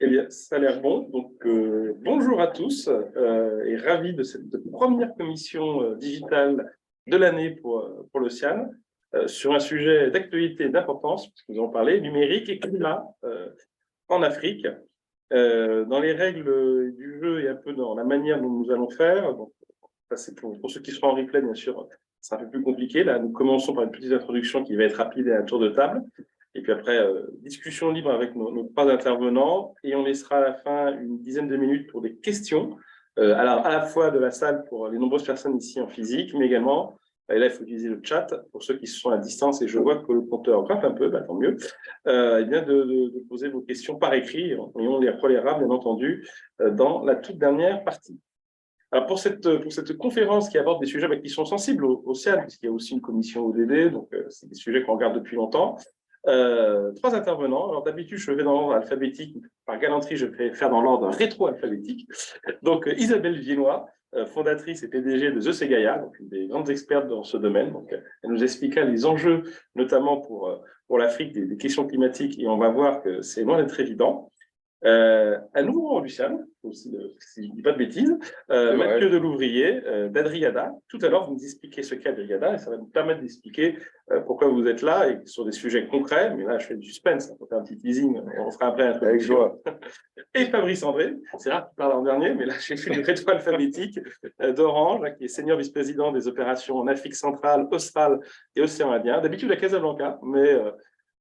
Eh bien, ça a l'air bon. Donc, bonjour à tous et ravi de cette première commission digitale de l'année pour l'Océan sur un sujet d'actualité et d'importance, puisque nous allons parler numérique et climat en Afrique. Dans les règles du jeu et un peu dans la manière dont nous allons faire, donc, ça c'est pour ceux qui seront en replay, bien sûr, c'est un peu plus compliqué. Là, nous commençons par une petite introduction qui va être rapide et un tour de table. Et puis après, discussion libre avec nos trois intervenants. Et on laissera à la fin une dizaine de minutes pour des questions, alors à la fois de la salle pour les nombreuses personnes ici en physique, mais également, et là, il faut utiliser le chat pour ceux qui sont à distance. Et je vois que le compteur grimpe un peu, bah, tant mieux. Et bien de poser vos questions par écrit. Et on les relaiera, bien entendu, dans la toute dernière partie. Alors pour cette conférence qui aborde des sujets qui sont sensibles au CIAN, puisqu'il y a aussi une commission ODD, donc c'est des sujets qu'on regarde depuis longtemps. Trois intervenants. Alors d'habitude, je vais dans l'ordre alphabétique. Par galanterie, je vais faire dans l'ordre rétro-alphabétique. Donc Isabelle Viennois, fondatrice et PDG de The Segaya, donc une des grandes expertes dans ce domaine. Donc, elle nous expliqua les enjeux, notamment pour l'Afrique, des questions climatiques, et on va voir que c'est loin d'être évident. Un nouveau Luciane, si je ne dis pas de bêtises, Mathieu Delouvrier, d'Adriada. Tout à l'heure, vous nous expliquez ce qu'est Adriada et ça va nous permettre d'expliquer pourquoi vous êtes là et sur des sujets concrets. Mais là, je fais du suspense, on peut faire un petit teasing, on fera après un truc. Avec joie. Et Fabrice André, c'est rare qu'il parle en dernier, mais là, j'ai fait une rétro alphabétique d'Orange, qui est senior vice-président des opérations en Afrique centrale, australe et océan Indien. D'habitude à Casablanca, mais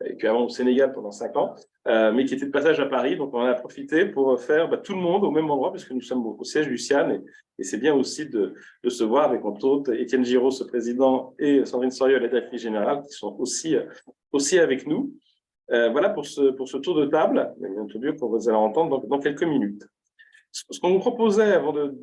et puis avant au Sénégal pendant 5 ans, mais qui était de passage à Paris. Donc, on en a profité pour faire tout le monde au même endroit, puisque nous sommes au siège du CIAN, et c'est bien aussi de se voir avec, entre autres, Étienne Giraud, ce président, et Sandrine Soriol, la directrice générale, qui sont aussi avec nous. Voilà pour ce tour de table, bien entendu, que vous allez entendre dans quelques minutes. Ce qu'on vous proposait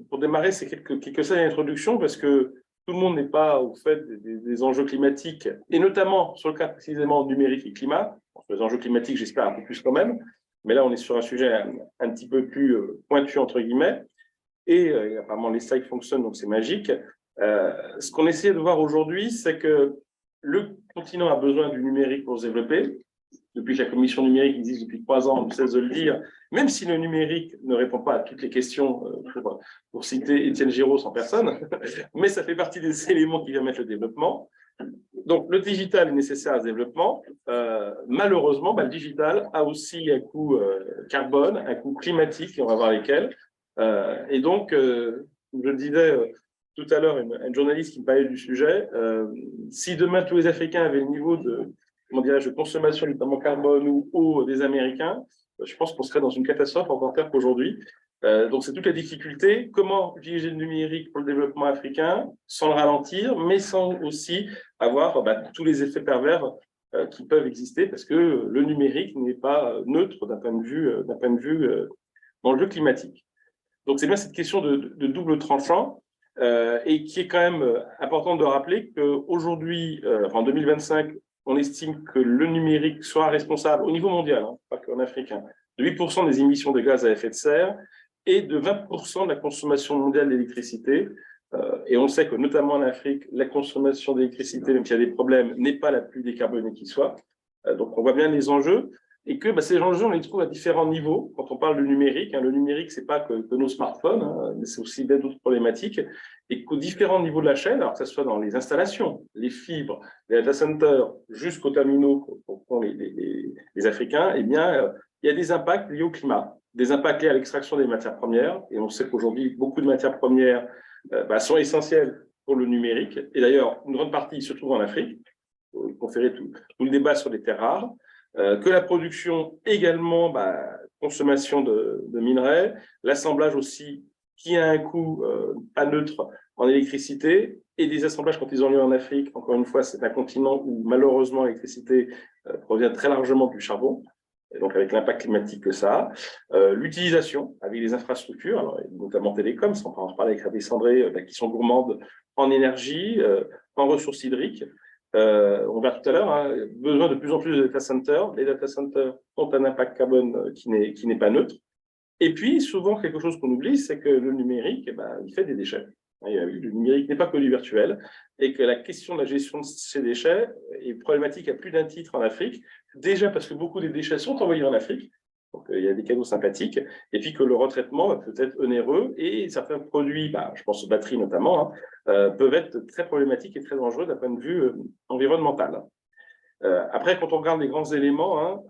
pour démarrer, c'est quelques slides d'introduction, parce que tout le monde n'est pas au fait des enjeux climatiques, et notamment sur le cas précisément numérique et climat. Sur les enjeux climatiques, j'espère un peu plus quand même, mais là, on est sur un sujet un petit peu plus pointu, entre guillemets, et apparemment, les slides fonctionnent, donc c'est magique. Ce qu'on essaie de voir aujourd'hui, c'est que le continent a besoin du numérique pour se développer. Depuis que la commission numérique existe depuis 3 ans, on ne cesse de le dire, même si le numérique ne répond pas à toutes les questions, pour citer Étienne Giraud sans personne, mais ça fait partie des éléments qui permettent le développement. Donc, le digital est nécessaire à ce développement. Malheureusement, le digital a aussi un coût carbone, un coût climatique, et on va voir lesquels. Et donc, je le disais tout à l'heure, une journaliste qui me parlait du sujet, si demain tous les Africains avaient le niveau de consommation, notamment carbone ou eau des Américains, je pense qu'on serait dans une catastrophe encore pire qu'aujourd'hui. Donc, c'est toute la difficulté. Comment utiliser le numérique pour le développement africain sans le ralentir, mais sans aussi avoir tous les effets pervers qui peuvent exister, parce que le numérique n'est pas neutre d'un point de vue enjeu climatique. Donc, c'est bien cette question de double tranchant et qui est quand même importante de rappeler qu'aujourd'hui, en 2025, on estime que le numérique sera responsable au niveau mondial, pas qu'en Afrique, de 8% des émissions de gaz à effet de serre et de 20% de la consommation mondiale d'électricité. Et on sait que, notamment en Afrique, la consommation d'électricité, même s'il y a des problèmes, n'est pas la plus décarbonée qui soit. Donc, on voit bien les enjeux. Et que ces enjeux, on les trouve à différents niveaux. Quand on parle de numérique, le numérique, ce n'est pas que nos smartphones, mais c'est aussi d'autres problématiques. Et qu'aux différents niveaux de la chaîne, alors que ce soit dans les installations, les fibres, les data centers, jusqu'aux terminaux pour les Africains, eh bien, il y a des impacts liés au climat, des impacts liés à l'extraction des matières premières. Et on sait qu'aujourd'hui, beaucoup de matières premières sont essentielles pour le numérique. Et d'ailleurs, une grande partie se trouve en Afrique. Il faut conférer tout le débat sur les terres rares. Que la production également, consommation de minerais, l'assemblage aussi qui a un coût pas neutre en électricité, et des assemblages quand ils ont lieu en Afrique, encore une fois, c'est un continent où malheureusement l'électricité provient très largement du charbon, et donc avec l'impact climatique que ça a, l'utilisation avec les infrastructures, alors, notamment télécom, on peut en parler avec Fabrice André, qui sont gourmandes en énergie, en ressources hydriques. On verra tout à l'heure, besoin de plus en plus de data centers. Les data centers ont un impact carbone qui n'est pas neutre. Et puis, souvent, quelque chose qu'on oublie, c'est que le numérique, il fait des déchets. Le numérique n'est pas que du virtuel, et que la question de la gestion de ces déchets est problématique à plus d'un titre en Afrique. Déjà parce que beaucoup des déchets sont envoyés en Afrique. Donc, qu'il y a des cadeaux sympathiques, et puis que le retraitement peut être onéreux, et certains produits, je pense aux batteries notamment, peuvent être très problématiques et très dangereux d'un point de vue environnemental. Après, quand on regarde les grands éléments,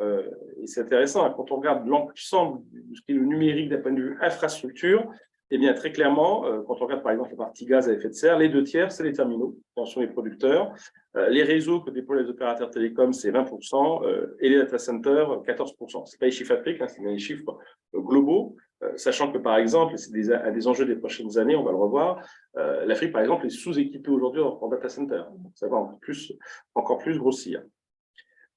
et c'est intéressant, quand on regarde l'ensemble de ce qui est le numérique d'un point de vue infrastructure, eh bien, très clairement, quand on regarde par exemple la partie gaz à effet de serre, les 2 tiers, c'est les terminaux, ce sont les producteurs. Les réseaux que déploient les opérateurs télécoms, c'est 20%, et les data centers, 14%. Ce n'est pas les chiffres africains, c'est les chiffres globaux, sachant que par exemple, c'est un des enjeux des prochaines années, on va le revoir, l'Afrique par exemple est sous-équipée aujourd'hui en data center. Donc, ça va encore plus grossir.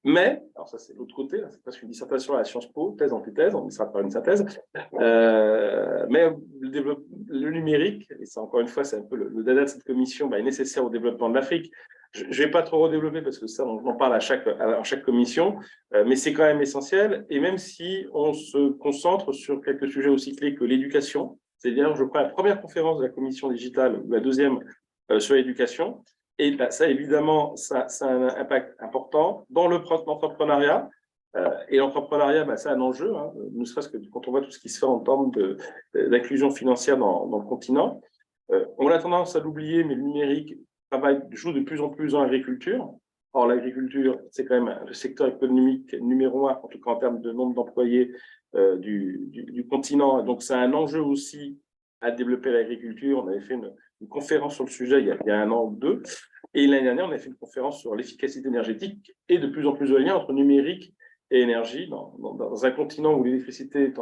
Mais, alors ça c'est l'autre côté, c'est presque une dissertation à la Sciences Po, thèse, antithèse, on essaiera de faire une synthèse, mais le numérique, et ça encore une fois c'est un peu le dada de cette commission, est nécessaire au développement de l'Afrique. Je ne vais pas trop redévelopper parce que ça on en parle à chaque commission, mais c'est quand même essentiel, et même si on se concentre sur quelques sujets aussi clés que l'éducation, c'est-à-dire je prends la première conférence de la commission digitale, ou la deuxième sur l'éducation, et ça, évidemment, ça a un impact important dans l'entrepreneuriat. Et l'entrepreneuriat, c'est un enjeu, ne serait-ce que quand on voit tout ce qui se fait en termes d'inclusion financière dans le continent. On a tendance à l'oublier, mais le numérique joue de plus en plus dans l'agriculture. Or, l'agriculture, c'est quand même le secteur économique numéro 1, en tout cas en termes de nombre d'employés du continent. Donc, c'est un enjeu aussi à développer l'agriculture. On avait fait une conférence sur le sujet il y a 1 an ou 2. Et l'année dernière, on a fait une conférence sur l'efficacité énergétique et de plus en plus de liens entre numérique et énergie dans un continent où l'électricité est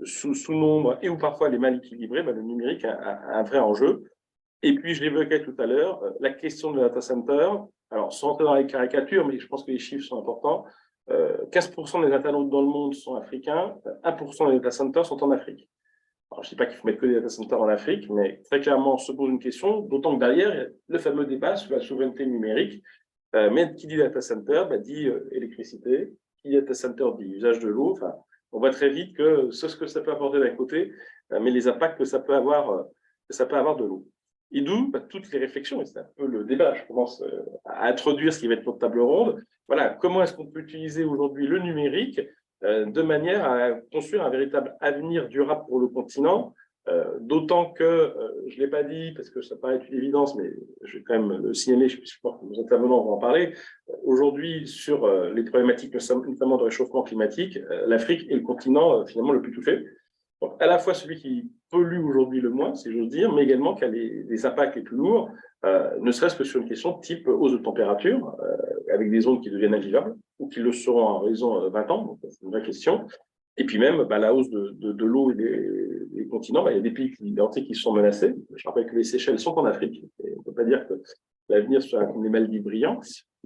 sous nombre et où parfois elle est mal équilibrée, le numérique a un vrai enjeu. Et puis, je l'évoquais tout à l'heure, la question de data center. Alors, sans entrer dans les caricatures, mais je pense que les chiffres sont importants. 15% des internautes dans le monde sont africains, 1% des data centers sont en Afrique. Alors, je ne dis pas qu'il faut mettre que des data centers en Afrique, mais très clairement, on se pose une question, d'autant que derrière, il y a le fameux débat sur la souveraineté numérique. Mais qui dit data center, dit électricité, qui dit data center dit usage de l'eau. Enfin, on voit très vite que ce que ça peut apporter d'un côté, mais les impacts que ça peut avoir de l'eau. Et d'où toutes les réflexions, et c'est un peu le débat, je commence à introduire ce qui va être notre table ronde. Voilà, comment est-ce qu'on peut utiliser aujourd'hui le numérique de manière à construire un véritable avenir durable pour le continent, d'autant que, je ne l'ai pas dit parce que ça paraît une évidence, mais je vais quand même le signaler, je pense que nos intervenants vont en parler. Aujourd'hui, sur les problématiques notamment de réchauffement climatique, l'Afrique est le continent finalement le plus touché. Donc, à la fois celui qui pollue aujourd'hui le moins, si j'ose dire, mais également qui a les impacts les plus lourds, ne serait-ce que sur une question de type hausse de température, avec des zones qui deviennent invivables, ou qui le seront en horizon 20 ans, donc c'est une vraie question. Et puis même, la hausse de l'eau et des continents, il y a des pays qui sont menacés. Je rappelle que les Seychelles sont en Afrique, et on ne peut pas dire que l'avenir soit comme les Maldives brillants,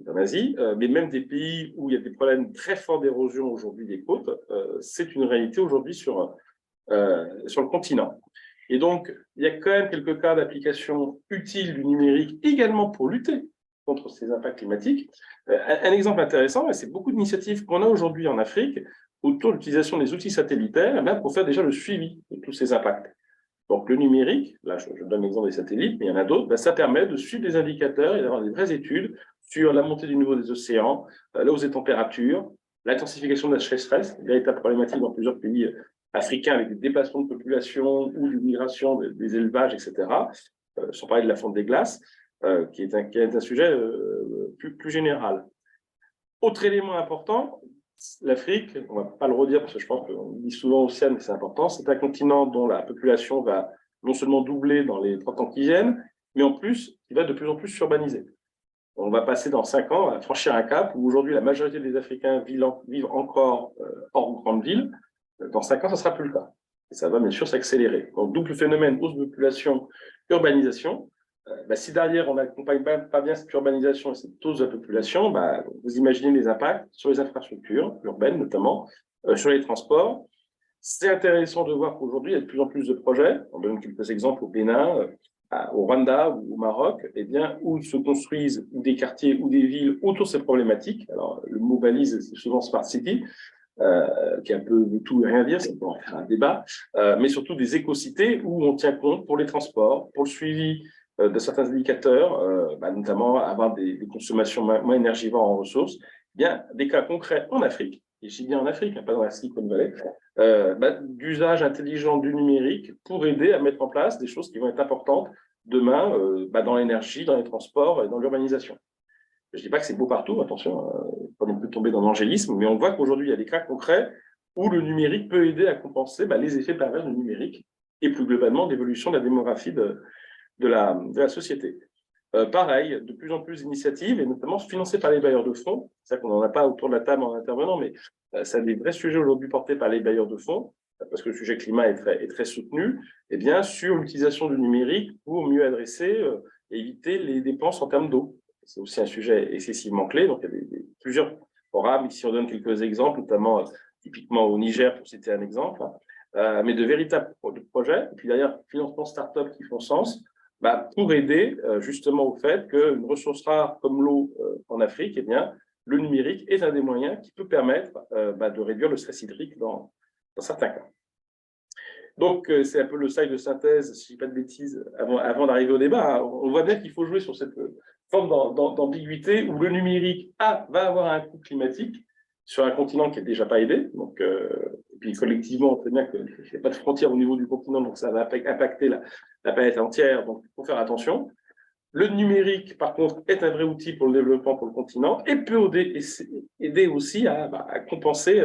en Asie, mais même des pays où il y a des problèmes très forts d'érosion aujourd'hui des côtes, c'est une réalité aujourd'hui sur le continent. Et donc, il y a quand même quelques cas d'application utiles du numérique également pour lutter contre ces impacts climatiques. Un exemple intéressant, et c'est beaucoup d'initiatives qu'on a aujourd'hui en Afrique autour de l'utilisation des outils satellitaires pour faire déjà le suivi de tous ces impacts. Donc, le numérique, là je donne l'exemple des satellites, mais il y en a d'autres, ça permet de suivre des indicateurs et d'avoir des vraies études sur la montée du niveau des océans, la hausse des températures, l'intensification de la sécheresse, une véritable problématique dans plusieurs pays africains avec des déplacements de population ou des migrations des élevages, etc., sans parler de la fonte des glaces, qui est un sujet plus général. Autre élément important, l'Afrique, on ne va pas le redire parce que je pense qu'on dit souvent Océane, mais c'est important, c'est un continent dont la population va non seulement doubler dans les 30 ans qui viennent, mais en plus, il va de plus en plus s'urbaniser. On va passer dans 5 ans à franchir un cap où aujourd'hui la majorité des Africains vivent encore hors grande ville. Dans 5 ans, ça ne sera plus le cas. Et ça va bien sûr s'accélérer. Donc, double phénomène, hausse de population, urbanisation. Si derrière, on n'accompagne pas bien cette urbanisation et cette hausse de la population, vous imaginez les impacts sur les infrastructures urbaines, notamment, sur les transports. C'est intéressant de voir qu'aujourd'hui, il y a de plus en plus de projets. On donne quelques exemples au Bénin, au Rwanda ou au Maroc, où se construisent des quartiers ou des villes autour de ces problématiques. Alors, le mot balise, c'est souvent Smart City, qui est un peu de tout et rien dire, ça peut en faire un débat, mais surtout des éco-cités où on tient compte pour les transports, pour le suivi de certains indicateurs, notamment avoir des consommations moins énergivores en ressources. Des cas concrets en Afrique, et je dis bien en Afrique, pas dans la Silicon Valley, d'usage intelligent du numérique pour aider à mettre en place des choses qui vont être importantes demain dans l'énergie, dans les transports et dans l'urbanisation. Je ne dis pas que c'est beau partout, attention, pas non plus tomber dans l'angélisme, mais on voit qu'aujourd'hui, il y a des cas concrets où le numérique peut aider à compenser les effets pervers du numérique et plus globalement l'évolution de la démographie de la société. Pareil, de plus en plus d'initiatives, et notamment financées par les bailleurs de fonds. C'est ça qu'on n'en a pas autour de la table en intervenant, mais c'est des vrais sujets aujourd'hui portés par les bailleurs de fonds, parce que le sujet climat est très soutenu, et bien sur l'utilisation du numérique pour mieux adresser et éviter les dépenses en termes d'eau. C'est aussi un sujet excessivement clé, donc il y a plusieurs programmes, ici on donne quelques exemples, notamment typiquement au Niger, pour citer un exemple, mais de véritables projets, et puis derrière, financement start-up qui font sens, pour aider justement au fait qu'une ressource rare comme l'eau en Afrique, eh bien, le numérique est un des moyens qui peut permettre de réduire le stress hydrique dans certains cas. Donc, c'est un peu le slide de synthèse, si je ne dis pas de bêtises, avant d'arriver au débat. On voit bien qu'il faut jouer sur cette forme d'ambiguïté où le numérique va avoir un coût climatique sur un continent qui n'est déjà pas aidé. Donc, et puis collectivement, on sait bien qu'il n'y a pas de frontières au niveau du continent, donc ça va impacter la planète entière, donc il faut faire attention. Le numérique, par contre, est un vrai outil pour le développement pour le continent et peut aider aussi à compenser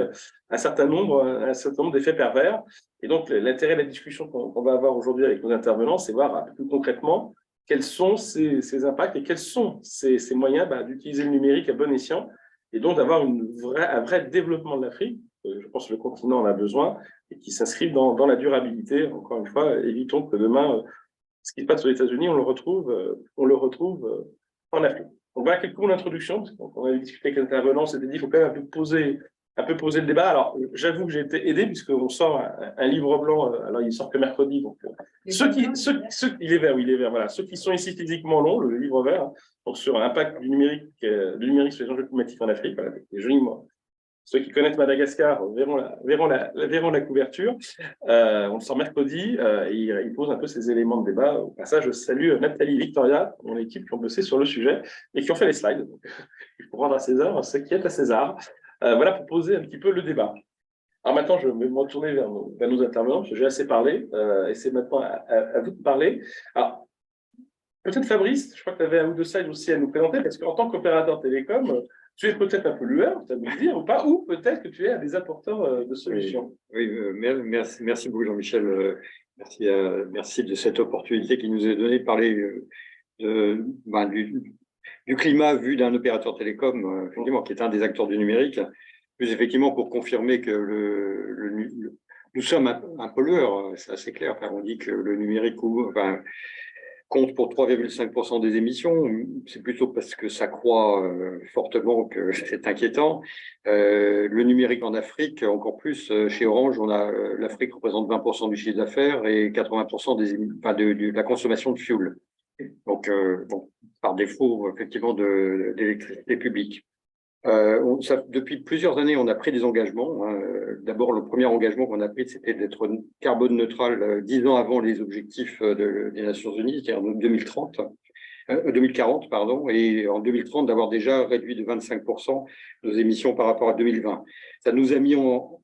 un certain nombre d'effets pervers. Et donc, l'intérêt de la discussion qu'on va avoir aujourd'hui avec nos intervenants, c'est voir plus concrètement quels sont ces impacts et quels sont ces moyens d'utiliser le numérique à bon escient et donc d'avoir un vrai développement de l'Afrique. Je pense que le continent en a besoin et qui s'inscrit dans la durabilité. Encore une fois, évitons que demain, ce qui se passe aux États-Unis, on le retrouve en Afrique. Donc voilà quelques mots d'introduction, parce qu'on avait discuté avec l'intervenant, c'était dit qu'il faut quand même un peu poser le débat. Alors, j'avoue que j'ai été aidé, puisqu'on sort un livre blanc, alors il sort que mercredi, donc il est vert, oui, il est vert, voilà. Ceux qui sont ici physiquement longs, le livre vert, hein, donc sur l'impact du numérique sur les enjeux climatiques en Afrique, voilà, avec des jolis mots. Ceux qui connaissent Madagascar verront la couverture. On le sort mercredi et il pose un peu ces éléments de débat. Au passage, je salue Nathalie et Victoria, mon équipe, qui ont bossé sur le sujet et qui ont fait les slides. Donc, il faut rendre à César ce qui est à César. Voilà pour poser un petit peu le débat. Alors maintenant, je vais me retourner vers nos intervenants, parce que j'ai assez parlé, et c'est maintenant à vous de parler. Alors, peut-être Fabrice, je crois que tu avais un ou deux slides aussi à nous présenter, parce qu'en tant qu'opérateur télécom, tu es peut-être un pollueur, tu as me dire, ou pas, ou peut-être que tu es un des apporteurs de solutions. Oui, merci beaucoup Jean-Michel. Merci de cette opportunité qui nous est donnée de parler du climat vu d'un opérateur télécom, effectivement, qui est un des acteurs du numérique. Plus effectivement pour confirmer que nous sommes un pollueur, c'est assez clair. Enfin, on dit que le numérique compte pour 3,5% des émissions. C'est plutôt parce que ça croît fortement que c'est inquiétant. Le numérique en Afrique, encore plus, chez Orange, l'Afrique représente 20% du chiffre d'affaires et 80% de la consommation de fuel. Donc, par défaut, effectivement, d'électricité publique. Depuis plusieurs années, on a pris des engagements. D'abord, le premier engagement qu'on a pris, c'était d'être carbone neutral 10 ans avant les objectifs des Nations Unies, c'est-à-dire 2040, pardon, et en 2030, d'avoir déjà réduit de 25% nos émissions par rapport à 2020. Ça nous a mis en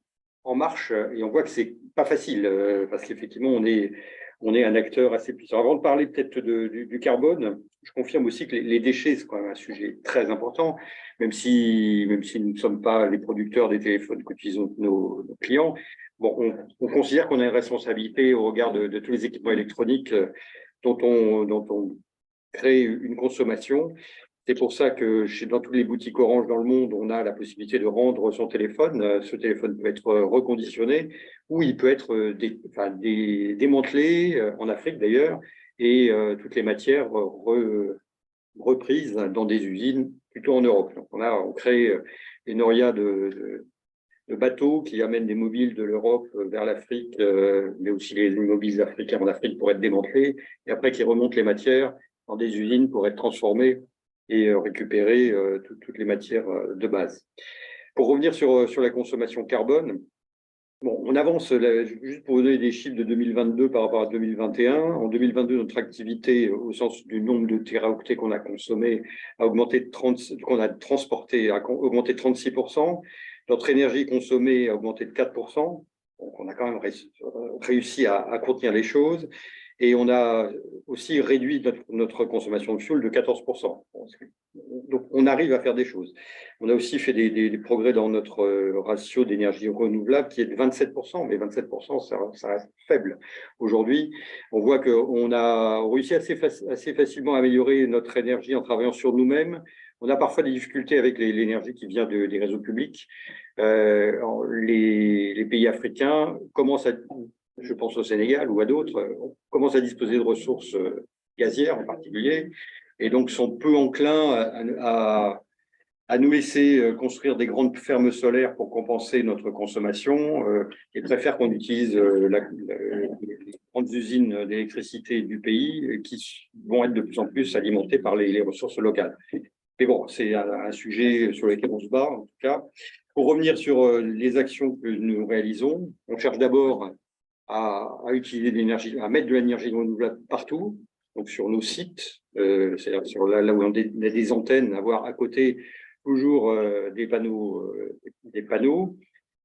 marche et on voit que c'est pas facile parce qu'effectivement, on est un acteur assez puissant. Avant de parler peut-être du carbone, je confirme aussi que les déchets, c'est quand même un sujet très important, même si nous ne sommes pas les producteurs des téléphones qu'utilisent nos clients. Bon, on considère qu'on a une responsabilité au regard de tous les équipements électroniques dont on crée une consommation. C'est pour ça que dans toutes les boutiques Orange dans le monde, on a la possibilité de rendre son téléphone. Ce téléphone peut être reconditionné ou il peut être démantelé, en Afrique d'ailleurs, et toutes les matières reprises dans des usines plutôt en Europe. Donc on crée des norias de bateaux qui amènent des mobiles de l'Europe vers l'Afrique, mais aussi les mobiles africains en Afrique pour être démantelés, et après qui remontent les matières dans des usines pour être transformées et récupérer toutes les matières de base. Pour revenir sur la consommation carbone, bon, on avance, juste pour vous donner des chiffres de 2022 par rapport à 2021. En 2022, notre activité, au sens du nombre de téraoctets qu'on a consommé, a augmenté qu'on a transporté, a augmenté de 36%. Notre énergie consommée a augmenté de 4%. Donc, on a quand même réussi à contenir les choses. Et on a aussi réduit notre consommation de fuel de 14%. Donc, on arrive à faire des choses. On a aussi fait des progrès dans notre ratio d'énergie renouvelable qui est de 27%, mais 27%, ça reste faible. Aujourd'hui, on voit qu'on a réussi assez facilement à améliorer notre énergie en travaillant sur nous-mêmes. On a parfois des difficultés avec l'énergie qui vient des réseaux publics. Les pays africains commencent à, je pense au Sénégal ou à d'autres, commencent à disposer de ressources gazières en particulier, et donc sont peu enclins à nous laisser construire des grandes fermes solaires pour compenser notre consommation, et préfèrent qu'on utilise les grandes usines d'électricité du pays qui vont être de plus en plus alimentées par les ressources locales. Mais bon, c'est un sujet sur lequel on se bat, en tout cas. Pour revenir sur les actions que nous réalisons, on cherche d'abord à utiliser de l'énergie, à mettre de l'énergie renouvelable partout, donc sur nos sites, c'est-à-dire sur là où on a des antennes, avoir à côté toujours des panneaux.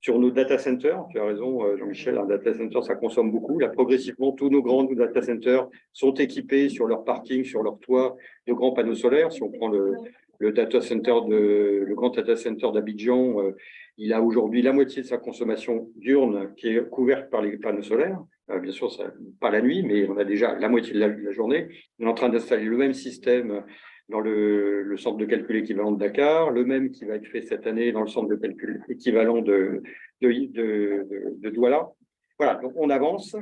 Sur nos data centers, tu as raison, Jean-Michel, un data center, ça consomme beaucoup. Là, progressivement, tous nos grands data centers sont équipés sur leur parking, sur leur toit, de grands panneaux solaires. Si on prend le grand data center d'Abidjan, il a aujourd'hui la moitié de sa consommation diurne qui est couverte par les panneaux solaires. Bien sûr, pas la nuit, mais on a déjà la moitié de la journée. On est en train d'installer le même système dans le centre de calcul équivalent de Dakar, le même qui va être fait cette année dans le centre de calcul équivalent de Douala. Voilà, donc on avance.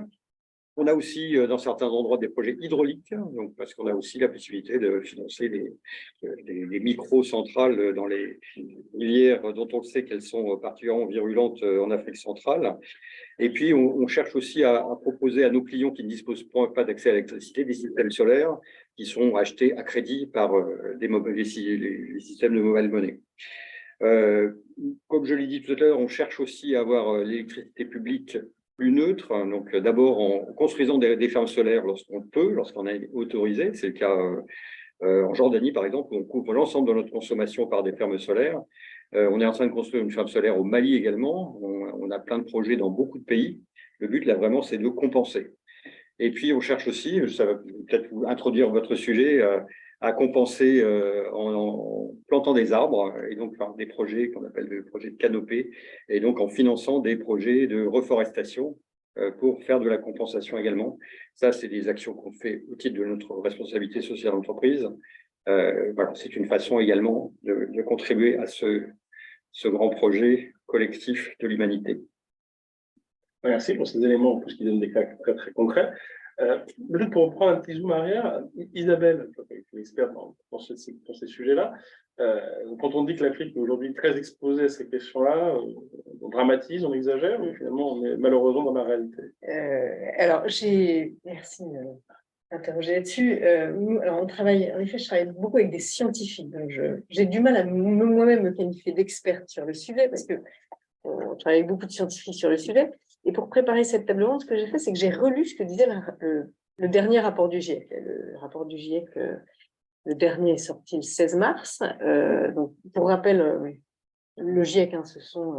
On a aussi dans certains endroits des projets hydrauliques, donc parce qu'on a aussi la possibilité de financer des micro-centrales dans les rivières dont on sait qu'elles sont particulièrement virulentes en Afrique centrale. Et puis, on cherche aussi à proposer à nos clients qui ne disposent pas d'accès à l'électricité des systèmes solaires qui sont achetés à crédit par les systèmes de mobile money. Comme je l'ai dit tout à l'heure, on cherche aussi à avoir l'électricité publique plus neutre, donc d'abord en construisant des fermes solaires lorsqu'on peut, lorsqu'on est autorisé. C'est le cas en Jordanie, par exemple, où on couvre l'ensemble de notre consommation par des fermes solaires. On est en train de construire une ferme solaire au Mali également. On a plein de projets dans beaucoup de pays. Le but, là, vraiment, c'est de compenser. Et puis, on cherche aussi, ça va peut-être vous introduire votre sujet, à compenser en plantant des arbres, et donc par des projets qu'on appelle des projets de canopée, et donc en finançant des projets de reforestation pour faire de la compensation également. Ça, c'est des actions qu'on fait au titre de notre responsabilité sociale d'entreprise. Voilà, c'est une façon également de contribuer à ce grand projet collectif de l'humanité. Merci pour ces éléments, en plus qui donnent des cas très, très concrets. Peut-être pour reprendre un petit zoom arrière, Isabelle, qui est experte pour ces sujets-là, quand on dit que l'Afrique est aujourd'hui très exposée à ces questions-là, on dramatise, on exagère, mais finalement, on est malheureusement dans la réalité. Alors, merci d'interroger là-dessus. Alors, en effet, je travaille beaucoup avec des scientifiques, donc j'ai du mal à moi-même me qualifier d'experte sur le sujet, parce que on travaille avec beaucoup de scientifiques sur le sujet. Et pour préparer cette table ronde, ce que j'ai fait, c'est que j'ai relu ce que disait le dernier rapport du GIEC. Le rapport du GIEC, le dernier est sorti le 16 mars. Donc, pour rappel, le GIEC, ce sont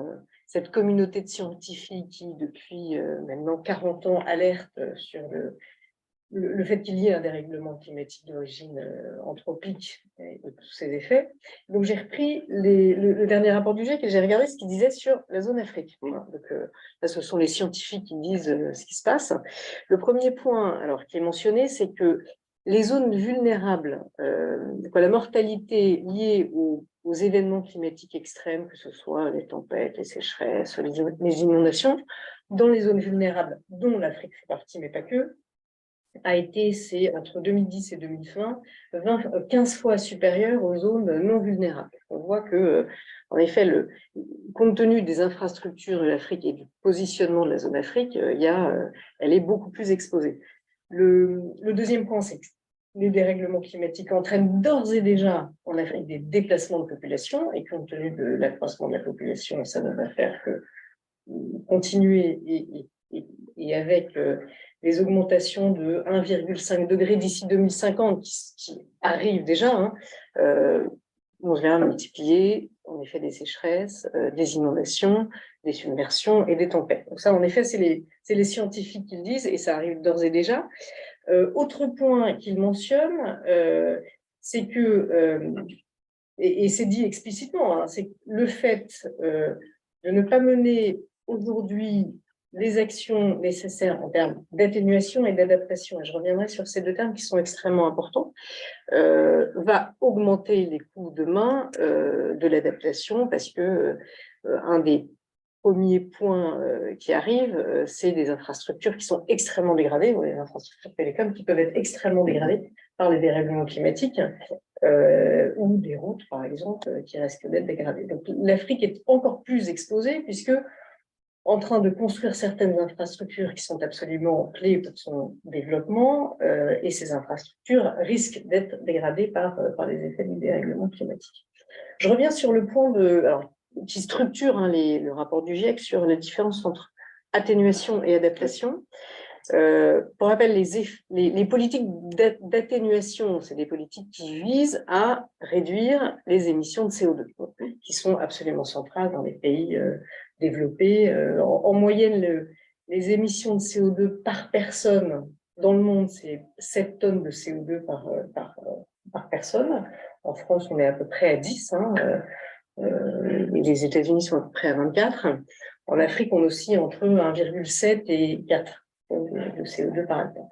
cette communauté de scientifiques qui, depuis maintenant 40 ans, alerte sur le fait qu'il y ait un dérèglement climatique d'origine anthropique et de tous ses effets. Donc, j'ai repris le dernier rapport du GIEC et j'ai regardé ce qu'il disait sur la zone Afrique. Voilà. Donc, là, ce sont les scientifiques qui disent ce qui se passe. Le premier point alors, qui est mentionné, c'est que les zones vulnérables, la mortalité liée aux événements climatiques extrêmes, que ce soit les tempêtes, les sécheresses, les inondations, dans les zones vulnérables, dont l'Afrique fait partie, mais pas que, a été, c'est entre 2010 et 2020, 15 fois supérieur aux zones non vulnérables. On voit que, en effet, compte tenu des infrastructures de l'Afrique et du positionnement de la zone Afrique, elle est beaucoup plus exposée. Le deuxième point, c'est que les dérèglements climatiques entraînent d'ores et déjà en Afrique des déplacements de population, et compte tenu de l'accroissement de la population, ça ne va faire que continuer et avec les augmentations de 1,5 degré d'ici 2050 qui arrivent déjà, on va multiplier, en effet des sécheresses, des inondations, des submersions et des tempêtes. Donc ça, en effet, c'est les scientifiques qui le disent et ça arrive d'ores et déjà. Autre point qu'il mentionne, c'est que, et c'est dit explicitement, hein, c'est le fait de ne pas mener aujourd'hui les actions nécessaires en termes d'atténuation et d'adaptation, et je reviendrai sur ces deux termes qui sont extrêmement importants, va augmenter les coûts demain de l'adaptation parce que un des premiers points qui arrivent, c'est des infrastructures qui sont extrêmement dégradées, ou les infrastructures télécom qui peuvent être extrêmement dégradées par les dérèglements climatiques ou des routes, par exemple, qui risquent d'être dégradées. Donc l'Afrique est encore plus exposée puisque en train de construire certaines infrastructures qui sont absolument clés pour son développement, et ces infrastructures risquent d'être dégradées par les effets du dérèglement climatique. Je reviens sur le point qui structure le rapport du GIEC sur la différence entre atténuation et adaptation. Pour rappel, les politiques d'atténuation, c'est des politiques qui visent à réduire les émissions de CO2, qui sont absolument centrales dans les pays développés. En moyenne, les émissions de CO2 par personne dans le monde, c'est 7 tonnes de CO2 par personne. En France, on est à peu près à 10. Les États-Unis sont à peu près à 24. En Afrique, on oscille entre 1,7 et 4 de CO2 par hectare.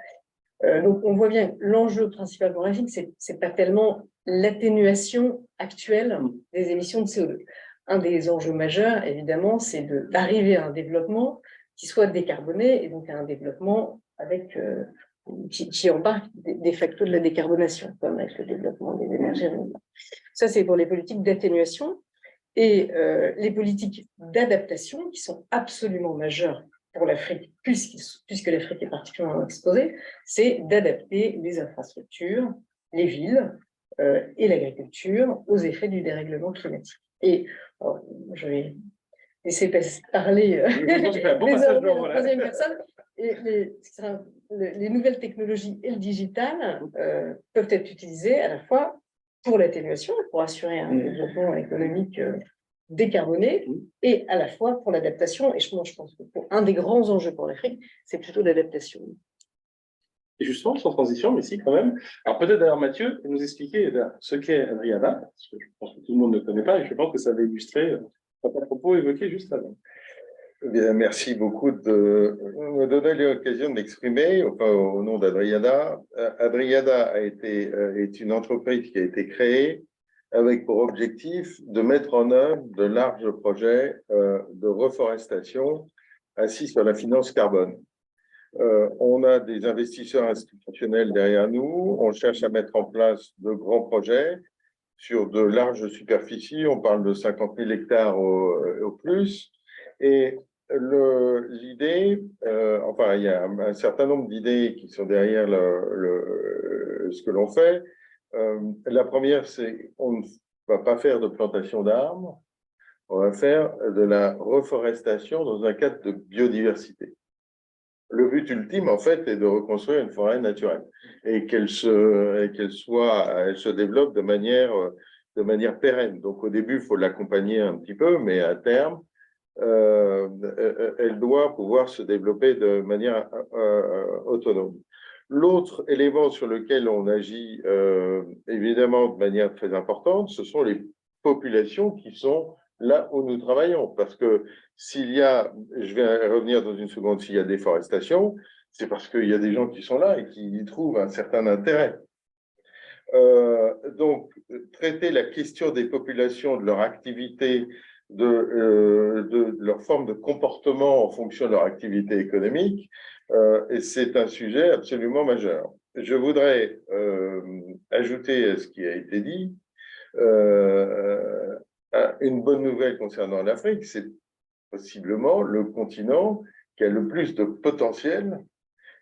Donc, on voit bien que l'enjeu principal pour l'Afrique, c'est pas tellement l'atténuation actuelle des émissions de CO2. Un des enjeux majeurs, évidemment, c'est d'arriver à un développement qui soit décarboné et donc à un développement qui embarque des facteurs de la décarbonation, comme avec le développement des énergies renouvelables. Ça, c'est pour les politiques d'atténuation et les politiques d'adaptation qui sont absolument majeures pour l'Afrique, puisque l'Afrique est particulièrement exposée, c'est d'adapter les infrastructures, les villes et l'agriculture aux effets du dérèglement climatique. Et je vais laisser parler désormais la troisième personne. Et les nouvelles technologies et le digital peuvent être utilisées à la fois pour l'atténuation, pour assurer un développement économique décarboné, et à la fois pour l'adaptation. Et je pense que un des grands enjeux pour l'Afrique, c'est plutôt l'adaptation. Et justement, sans transition, mais si quand même. Alors peut-être d'ailleurs Mathieu nous expliquer ce qu'est Adriana, parce que je pense que tout le monde ne connaît pas, et je pense que ça va illustrer un propos évoqué juste avant. Bien, merci beaucoup de me donner l'occasion de m'exprimer au nom d'Adriada. Adriada est une entreprise qui a été créée avec pour objectif de mettre en œuvre de larges projets de reforestation assis sur la finance carbone. On a des investisseurs institutionnels derrière nous, on cherche à mettre en place de grands projets sur de larges superficies, on parle de 50 000 hectares au plus, et l'idée, il y a un certain nombre d'idées qui sont derrière ce que l'on fait. La première, c'est on ne va pas faire de plantation d'arbres, on va faire de la reforestation dans un cadre de biodiversité. Le but ultime, en fait, est de reconstruire une forêt naturelle et qu'elle se développe de manière pérenne. Donc, au début, il faut l'accompagner un petit peu, mais à terme, elle doit pouvoir se développer de manière autonome. L'autre élément sur lequel on agit, évidemment, de manière très importante, ce sont les populations qui sont là où nous travaillons. Parce que je vais revenir dans une seconde, s'il y a déforestation, c'est parce qu'il y a des gens qui sont là et qui y trouvent un certain intérêt. Donc, traiter la question des populations, de leur activité, de leur forme de comportement en fonction de leur activité économique, et c'est un sujet absolument majeur. Je voudrais ajouter à ce qui a été dit une bonne nouvelle concernant l'Afrique, c'est possiblement le continent qui a le plus de potentiel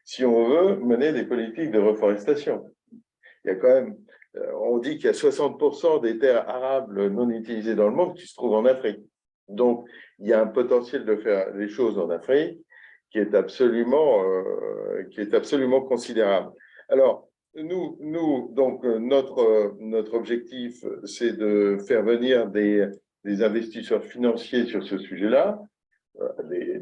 si on veut mener des politiques de reforestation. Il y a quand même, on dit qu'il y a 60% des terres arables non utilisées dans le monde qui se trouvent en Afrique. Donc, il y a un potentiel de faire des choses en Afrique qui est absolument considérable. Alors, donc, notre objectif, c'est de faire venir des des investisseurs financiers sur ce sujet-là,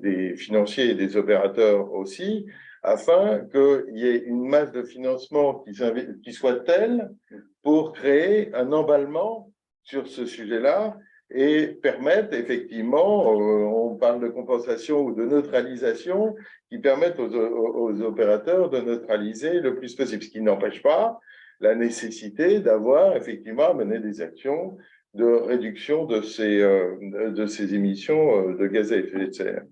des financiers et des opérateurs aussi, afin qu'il y ait une masse de financement qui soit telle pour créer un emballement sur ce sujet-là et permettre effectivement, on parle de compensation ou de neutralisation, qui permettent aux opérateurs de neutraliser le plus possible, ce qui n'empêche pas la nécessité d'avoir effectivement à mener des actions de réduction de ces émissions de gaz à effet de serre.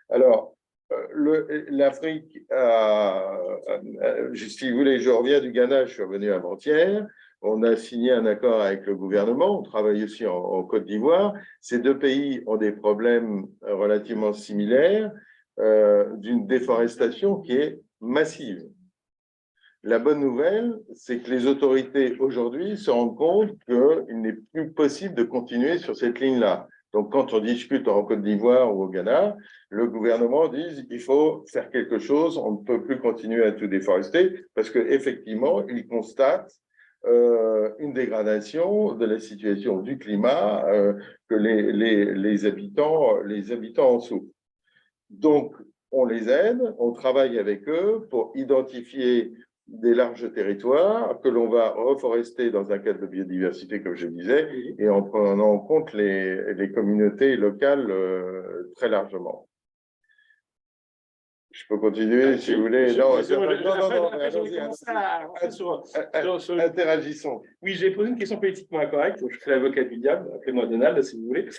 Alors, l'Afrique, si vous voulez, je reviens du Ghana, je suis revenu avant-hier. On a signé un accord avec le gouvernement, on travaille aussi en Côte d'Ivoire. Ces deux pays ont des problèmes relativement similaires d'une déforestation qui est massive. La bonne nouvelle, c'est que les autorités aujourd'hui se rendent compte qu'il n'est plus possible de continuer sur cette ligne-là. Donc, quand on discute en Côte d'Ivoire ou au Ghana, le gouvernement dit qu'il faut faire quelque chose, on ne peut plus continuer à tout déforester, parce qu'effectivement, il constate une dégradation de la situation du climat que les habitants en souffrent. Donc, on les aide, on travaille avec eux pour identifier des larges territoires que l'on va reforester dans un cadre de biodiversité, comme je disais, et en prenant en compte les communautés locales très largement. Je peux continuer si vous voulez. Interagissons. Oui, j'ai posé une question politiquement incorrecte, donc je fais l'avocat du diable, appelez-moi Donald si vous voulez.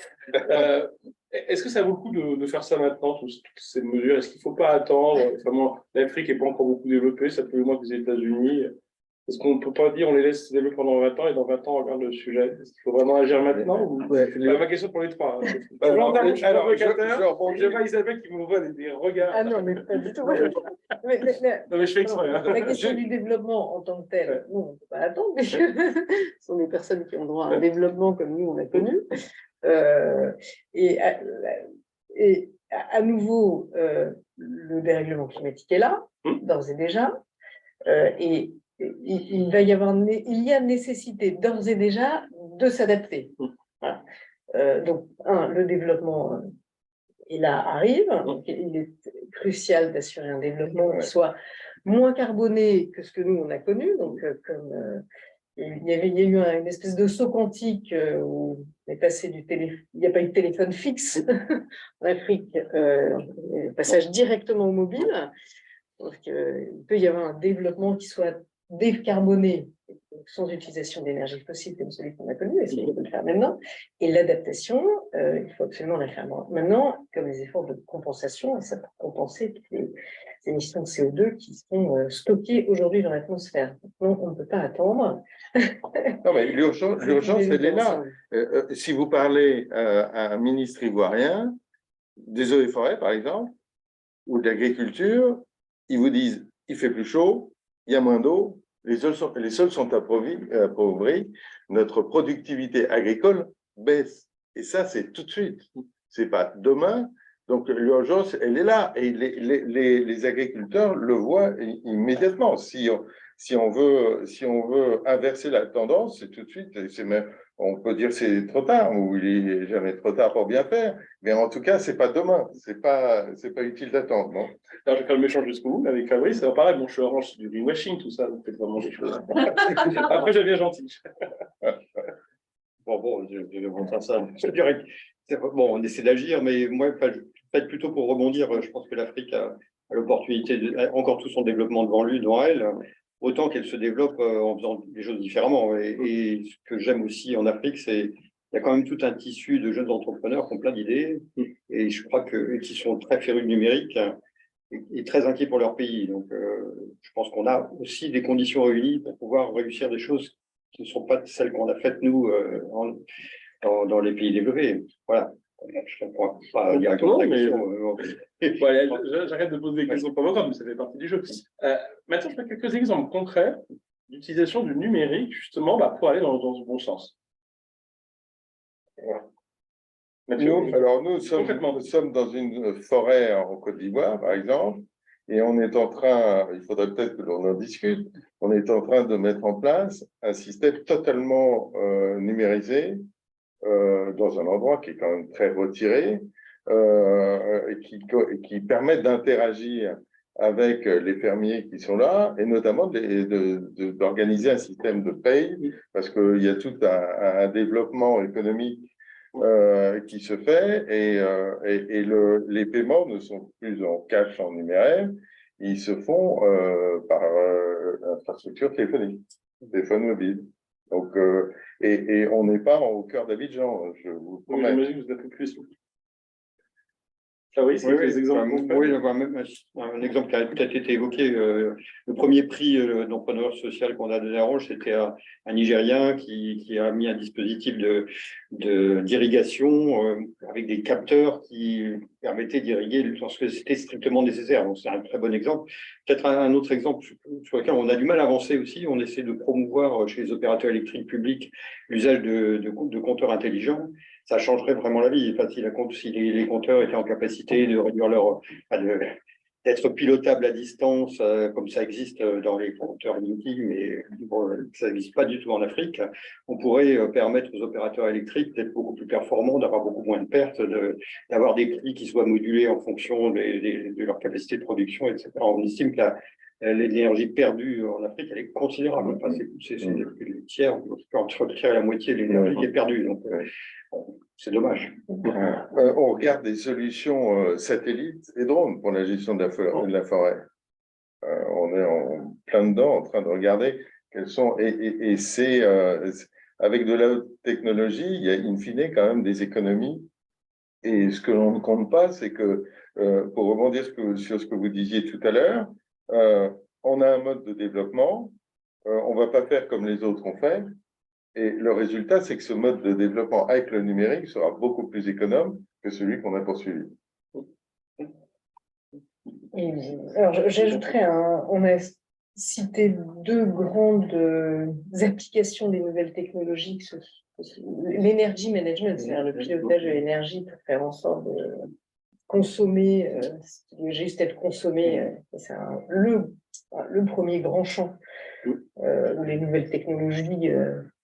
Est-ce que ça vaut le coup de faire ça maintenant, toutes ces mesures? Est-ce qu'il ne faut pas attendre? Vraiment, l'Afrique n'est pas encore beaucoup développée, ça fait moins que les États-Unis. Est-ce qu'on ne peut pas dire on les laisse se développer pendant 20 ans et dans 20 ans on regarde le sujet? Est-ce qu'il faut vraiment agir maintenant ou... Ma question pour les trois. Je vois Isabelle qui m'envoie des regards. Ah non, mais pas du tout. Non, mais je fais exprès. La question du développement en tant que tel, nous, on ne peut pas attendre, parce que ce sont des personnes qui ont droit à un développement comme nous, on a connu. Et à nouveau, le dérèglement climatique est là, d'ores et déjà. Et il y a nécessité d'ores et déjà de s'adapter. Voilà. Donc, le développement arrive. Donc, il est crucial d'assurer un développement qui soit moins carboné que ce que nous on a connu. Donc, comme il y a eu une espèce de saut quantique où on est passé il n'y a pas eu de téléphone fixe en Afrique, passage directement au mobile. Donc, il peut y avoir un développement qui soit décarboné, sans utilisation d'énergie fossile comme celui qu'on a connu, et c'est qu'on peut le faire maintenant. Et l'adaptation, il faut absolument la faire maintenant, comme les efforts de compensation, et ça pour compenser toutes les émissions de CO2 qui sont stockées aujourd'hui dans l'atmosphère. Donc, on ne peut pas attendre. Non, mais l'urgence, elle est là. Si vous parlez à un ministre ivoirien, des eaux et forêts, par exemple, ou de l'agriculture, ils vous disent il fait plus chaud, il y a moins d'eau, les sols sont appauvris, notre productivité agricole baisse. Et ça, c'est tout de suite. C'est pas demain. Donc, l'urgence, elle est là. Et les agriculteurs le voient immédiatement. Si on veut inverser la tendance, c'est tout de suite. On peut dire que c'est trop tard, ou il n'est jamais trop tard pour bien faire. Mais en tout cas, c'est pas demain. C'est pas utile d'attendre, non? Alors, je vais faire le méchant jusqu'au bout. Avec Fabrice, ça va pareil. Bon, je suis orange, c'est du greenwashing, tout ça. Vous faites vraiment des choses. Après, je deviens gentil. Bon, je vais vous faire ça. Je dirais bon, on essaie d'agir, mais moi, peut-être plutôt pour rebondir, je pense que l'Afrique a l'opportunité, encore tout son développement devant elle, autant qu'elle se développe en faisant des choses différemment. Et ce que j'aime aussi en Afrique, c'est qu'il y a quand même tout un tissu de jeunes entrepreneurs qui ont plein d'idées, et je crois qui sont très férus de numérique et très inquiets pour leur pays. Donc, je pense qu'on a aussi des conditions réunies pour pouvoir réussir des choses qui ne sont pas celles qu'on a faites, nous, dans les pays développés. Voilà. Je ne comprends pas directement la question. J'arrête de poser des questions provocantes, mais ça fait partie du jeu. Maintenant, je fais quelques exemples concrets d'utilisation du numérique, justement, pour aller dans ce bon sens. Nous sommes dans une forêt en Côte d'Ivoire, par exemple, et on est en train, il faudrait peut-être que l'on en discute, on est en train de mettre en place un système totalement numérisé dans un endroit qui est quand même très retiré, et qui permet d'interagir avec les fermiers qui sont là, et notamment d'organiser un système de paye, parce qu'il y a tout un développement économique qui se fait, et les paiements ne sont plus en cash, en numéraire, ils se font par infrastructure téléphonique, téléphone mobile. Donc, et on n'est pas au cœur d'Abidjan, je vous Oui, promets. j'imagine que vous êtes plus. Ah oui, c'est les exemples. Oui, même un exemple qui a peut-être été évoqué. Le premier prix d'entrepreneur social qu'on a donné à Orange, c'était un Nigérien qui a mis un dispositif d'irrigation avec des capteurs qui permettaient d'irriguer lorsque c'était strictement nécessaire. Donc, c'est un très bon exemple. Peut-être un autre exemple sur lequel on a du mal à avancer aussi. On essaie de promouvoir chez les opérateurs électriques publics l'usage de compteurs intelligents. Ça changerait vraiment la vie. Enfin, si les compteurs étaient en capacité de réduire d'être pilotables à distance, comme ça existe dans les compteurs Linky, mais bon, ça n'existe pas du tout en Afrique, on pourrait permettre aux opérateurs électriques d'être beaucoup plus performants, d'avoir beaucoup moins de pertes, d'avoir des prix qui soient modulés en fonction de leur capacité de production, etc. On estime que l'énergie perdue en Afrique, elle est considérable. Enfin, c'est le tiers, entre le tiers et la moitié de l'énergie qui est perdue. Donc, c'est dommage. On regarde des solutions satellites et drones pour la gestion de la forêt. On est en plein dedans, en train de regarder quelles sont. Et c'est avec de la haute technologie, il y a in fine quand même des économies. Et ce que l'on ne compte pas, c'est que, pour rebondir sur ce que vous disiez tout à l'heure, on a un mode de développement, on ne va pas faire comme les autres ont fait. Et le résultat, c'est que ce mode de développement avec le numérique sera beaucoup plus économe que celui qu'on a poursuivi. Alors, j'ajouterais, on a cité deux grandes applications des nouvelles technologies, l'énergie management, c'est-à-dire le pilotage de l'énergie pour faire en sorte de consommer, juste être consommé, c'est le premier grand champ où les nouvelles technologies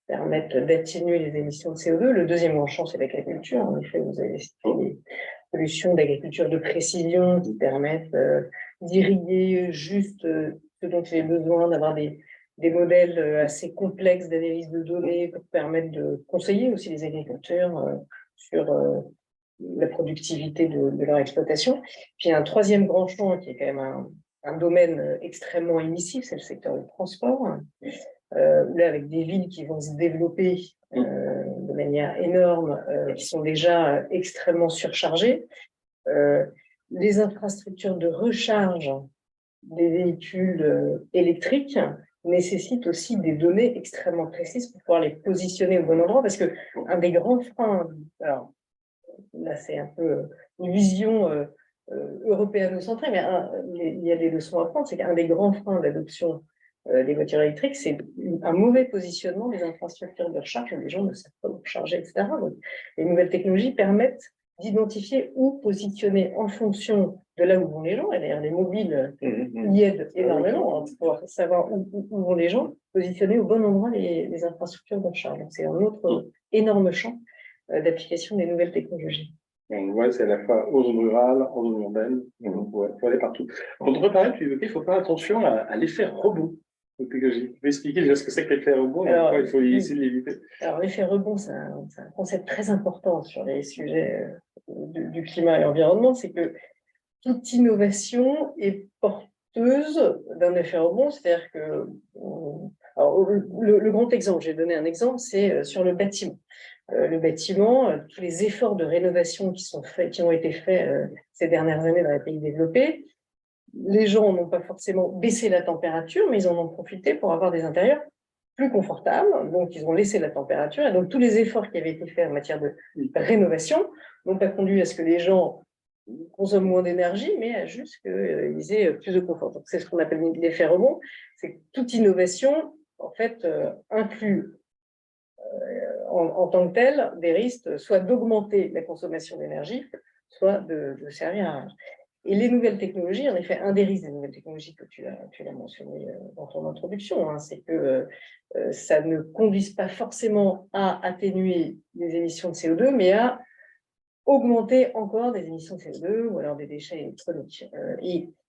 permettent d'atténuer les émissions de CO2. Le deuxième grand champ, c'est l'agriculture. En effet, vous avez cité les solutions d'agriculture de précision qui permettent d'irriguer juste ce dont il est besoin, d'avoir des modèles assez complexes d'analyse de données pour permettre de conseiller aussi les agriculteurs sur la productivité de leur exploitation. Puis un troisième grand champ qui est quand même un domaine extrêmement émissif, c'est le secteur du transport, là avec des villes qui vont se développer de manière énorme, qui sont déjà extrêmement surchargées. Les infrastructures de recharge des véhicules électriques nécessitent aussi des données extrêmement précises pour pouvoir les positionner au bon endroit, parce que un des grands freins, alors là c'est un peu une vision européano-centrée, mais il y a des leçons à prendre, c'est qu'un des grands freins d'adoption des voitures électriques, c'est un mauvais positionnement des infrastructures de recharge, les gens ne savent pas où recharger, etc. Donc, les nouvelles technologies permettent d'identifier où positionner en fonction de là où vont les gens, et d'ailleurs les mobiles y aident énormément pour savoir où vont les gens, positionner au bon endroit les infrastructures de recharge. Donc, c'est un autre énorme champ d'application des nouvelles technologies. On le voit, c'est à la fois en zone rurale, en zone urbaine, donc il faut aller partout. Quand on reparle, tu évoquais, il faut faire attention à l'effet rebond. Donc, je vais expliquer déjà ce que c'est que l'effet rebond, alors, il faut essayer de l'éviter. Alors, l'effet rebond, c'est un concept très important sur les sujets du climat et l'environnement, c'est que toute innovation est porteuse d'un effet rebond, c'est-à-dire que alors, le grand exemple, j'ai donné un exemple, c'est sur le bâtiment. Le bâtiment, tous les efforts de rénovation qui ont été faits ces dernières années dans les pays développés, les gens n'ont pas forcément baissé la température, mais ils en ont profité pour avoir des intérieurs plus confortables. Donc, ils ont laissé la température. Et donc, tous les efforts qui avaient été faits en matière de rénovation n'ont pas conduit à ce que les gens consomment moins d'énergie, mais à juste qu'ils aient plus de confort. Donc, c'est ce qu'on appelle l'effet rebond. C'est que toute innovation, en fait, inclut en tant que tel des risques, soit d'augmenter la consommation d'énergie, soit de servir Et les nouvelles technologies, en effet, un des risques des nouvelles technologies que tu l'as mentionné dans ton introduction, hein, c'est que ça ne conduise pas forcément à atténuer les émissions de CO2, mais à augmenter encore des émissions de CO2 ou alors des déchets électroniques.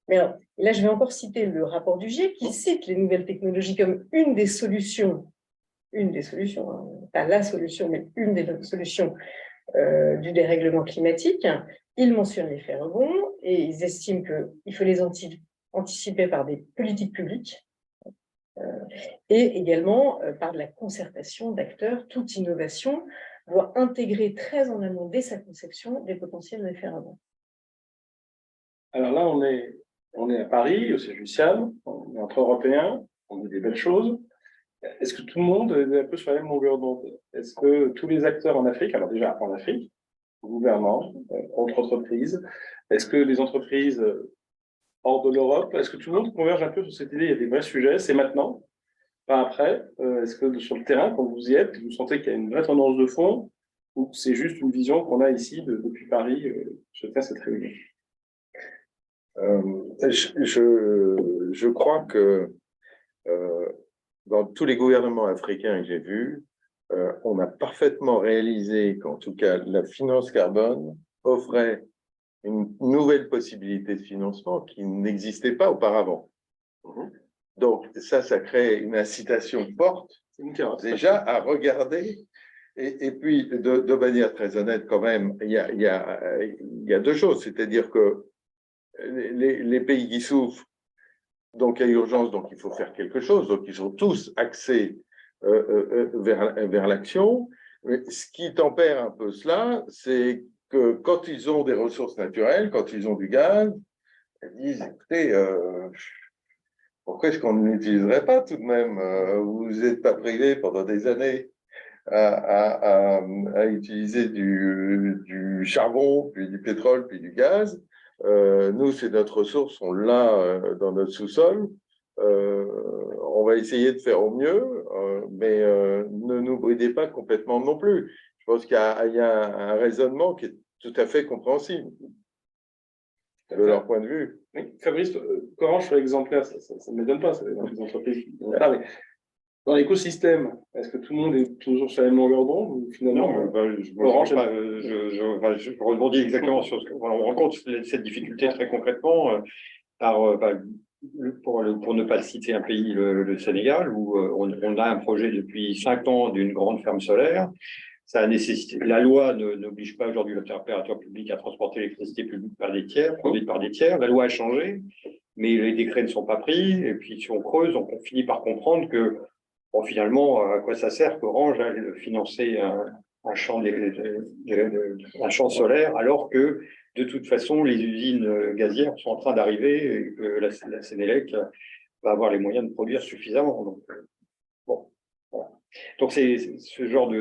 Mais alors, là, je vais encore citer le rapport du GIEC qui cite les nouvelles technologies comme une des solutions, hein, pas la solution, mais une des solutions du dérèglement climatique. Ils mentionnent l'effet rebond et ils estiment qu'il faut les anticiper par des politiques publiques et également par de la concertation d'acteurs. Toute innovation doit intégrer très en amont, dès sa conception, des potentiels effets rebond. Alors là, on est à Paris, au siège du CIAM, on est entre Européens, on dit des belles choses. Est-ce que tout le monde est un peu sur la même longueur d'onde? Est-ce que tous les acteurs en Afrique, alors déjà en Afrique, gouvernement, entre entreprises, est-ce que les entreprises hors de l'Europe, est-ce que tout le monde converge un peu sur cette idée? Il y a des vrais sujets, c'est maintenant, pas après. Est-ce que sur le terrain, quand vous y êtes, vous sentez qu'il y a une vraie tendance de fond ou c'est juste une vision qu'on a ici depuis Paris, chacun cette réunion? Je crois que dans tous les gouvernements africains que j'ai vus, on a parfaitement réalisé qu'en tout cas, la finance carbone offrait une nouvelle possibilité de financement qui n'existait pas auparavant. Donc, ça crée une incitation forte, déjà, à regarder. Et puis, de manière très honnête, quand même, il y a deux choses. C'est-à-dire que les pays qui souffrent, donc il y a urgence, donc il faut faire quelque chose. Donc, ils sont tous axés vers l'action. Mais ce qui tempère un peu cela, c'est que quand ils ont des ressources naturelles, quand ils ont du gaz, ils disent, écoutez, pourquoi est-ce qu'on ne l'utiliserait pas tout de même? Vous n'êtes pas privé pendant des années à utiliser du charbon, puis du pétrole, puis du gaz. Nous, c'est notre ressource, on l'a dans notre sous-sol. On va essayer de faire au mieux, mais ne nous bridez pas complètement non plus. Je pense qu'il y a un raisonnement qui est tout à fait compréhensible de leur point de vue. Oui. Fabrice, Corange soit exemplaire, ça ne m'étonne pas, c'est dans les entreprises qui font ça, mais dans l'écosystème, est-ce que tout le monde est toujours sur la même longueur d'onde ou finalement je rebondis exactement sur ce qu'on rencontre cette difficulté très concrètement pour ne pas citer un pays, le Sénégal, où on a un projet depuis 5 ans d'une grande ferme solaire. Ça a nécessité, la loi n'oblige pas aujourd'hui l'opérateur public à transporter l'électricité publique par des tiers, produite par des tiers. La loi a changé, mais les décrets ne sont pas pris. Et puis, si on creuse, on finit par comprendre que, bon, finalement, à quoi ça sert qu'Orange aille financer un champ solaire, alors que, de toute façon, les usines gazières sont en train d'arriver et que la Sénélec va avoir les moyens de produire suffisamment. Donc, bon, voilà. Donc, ce genre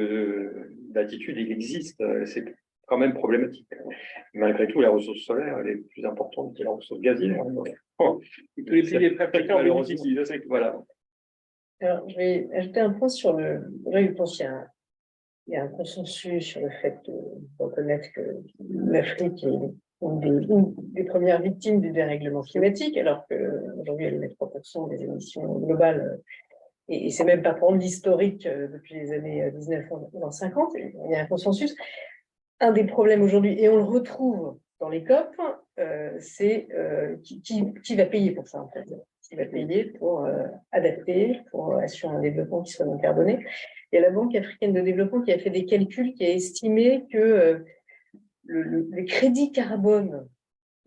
d'attitude, il existe, c'est quand même problématique. Malgré tout, la ressource solaire, elle est plus importante que la ressource gazière. tous les pays africains bénéficient. Voilà. Alors, je vais ajouter un point sur là, je pense qu'il y a un consensus sur le fait de reconnaître que l'Afrique est une des premières victimes du dérèglement climatique, alors qu'aujourd'hui, elle met 3% des émissions globales. Et c'est même pas prendre l'historique depuis les années 1950. Il y a un consensus. Un des problèmes aujourd'hui, et on le retrouve dans les COP, c'est qui va payer pour ça, en fait. Qui va payer pour adapter, pour assurer un développement qui soit non carboné. Il y a la Banque africaine de développement qui a fait des calculs, qui a estimé que les crédits carbone,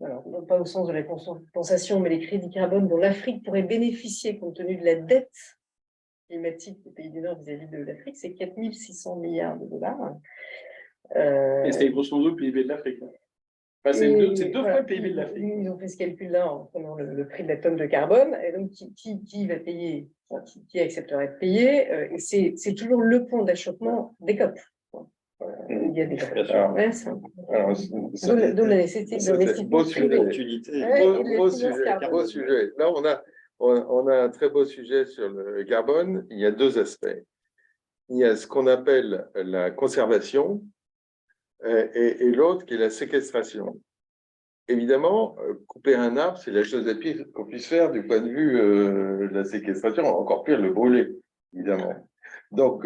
alors non pas au sens de la compensation, mais les crédits carbone dont l'Afrique pourrait bénéficier compte tenu de la dette climatique des pays du Nord vis-à-vis de l'Afrique, c'est 4 600 milliards de dollars. Et c'est grosso modo le PIB de l'Afrique. Enfin, c'est deux fois le PIB de l'Afrique. Ils ont fait ce calcul-là en prenant le prix de la tonne de carbone. Et donc, qui va payer, qui accepterait de payer? Et c'est toujours le point d'achoppement des COP. Il y a des promesses. D'où la nécessité d'investir. Beau sujet. Beau sujet. Là, on a un très beau sujet sur le carbone. Il y a deux aspects. Il y a ce qu'on appelle la conservation et l'autre qui est la séquestration. évidemment, couper un arbre, c'est la chose la pire qu'on puisse faire du point de vue de la séquestration, encore pire, le brûler, évidemment. Donc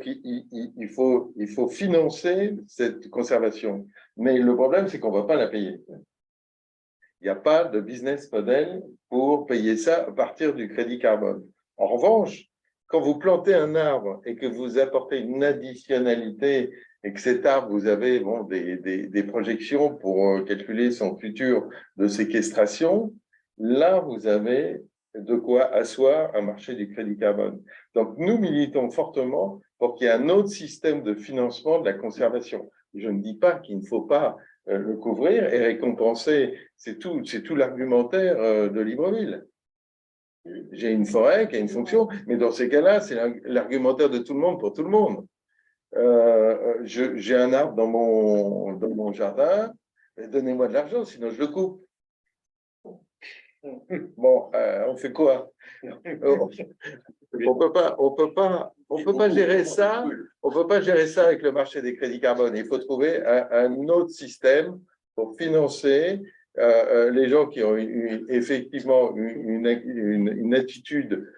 il faut financer cette conservation. Mais le problème, c'est qu'on ne va pas la payer. Il n'y a pas de business model pour payer ça à partir du crédit carbone. En revanche, quand vous plantez un arbre et que vous apportez une additionnalité et que cet arbre, vous avez des projections pour calculer son futur de séquestration, là, vous avez de quoi asseoir un marché du crédit carbone. Donc, nous militons fortement pour qu'il y ait un autre système de financement de la conservation. Je ne dis pas qu'il ne faut pas le couvrir et récompenser, c'est tout l'argumentaire de Libreville. J'ai une forêt qui a une fonction, mais dans ces cas-là, c'est l'argumentaire de tout le monde pour tout le monde. J'ai un arbre dans mon jardin, donnez-moi de l'argent, sinon je le coupe. Bon, on fait quoi? On peut pas gérer ça. On peut pas gérer ça avec le marché des crédits carbone. Il faut trouver un autre système pour financer les gens qui ont effectivement une attitude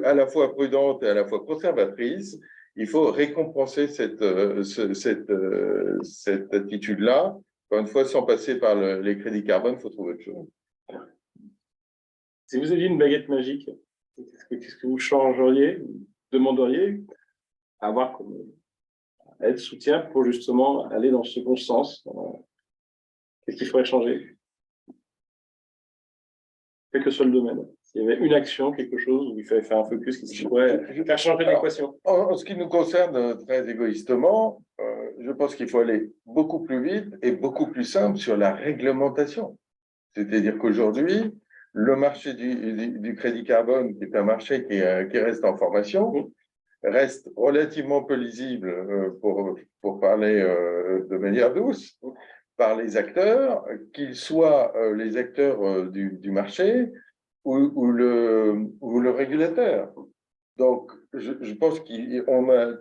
à la fois prudente et à la fois conservatrice. Il faut récompenser cette attitude-là. Encore une fois, sans passer par les crédits carbone, il faut trouver autre chose. Si vous aviez une baguette magique, qu'est-ce que vous changeriez, demanderiez à avoir comme aide, soutien pour justement aller dans ce bon sens? Qu'est-ce qu'il faudrait changer? Quel que soit le domaine. S'il y avait une action, quelque chose où il fallait faire un focus qui pourrait faire changer l'équation. En ce qui nous concerne très égoïstement, je pense qu'il faut aller beaucoup plus vite et beaucoup plus simple sur la réglementation. C'est-à-dire qu'aujourd'hui, le marché du crédit carbone, qui est un marché qui reste en formation, reste relativement peu lisible, pour parler de manière douce, par les acteurs, qu'ils soient les acteurs du marché ou le régulateur. Donc, je pense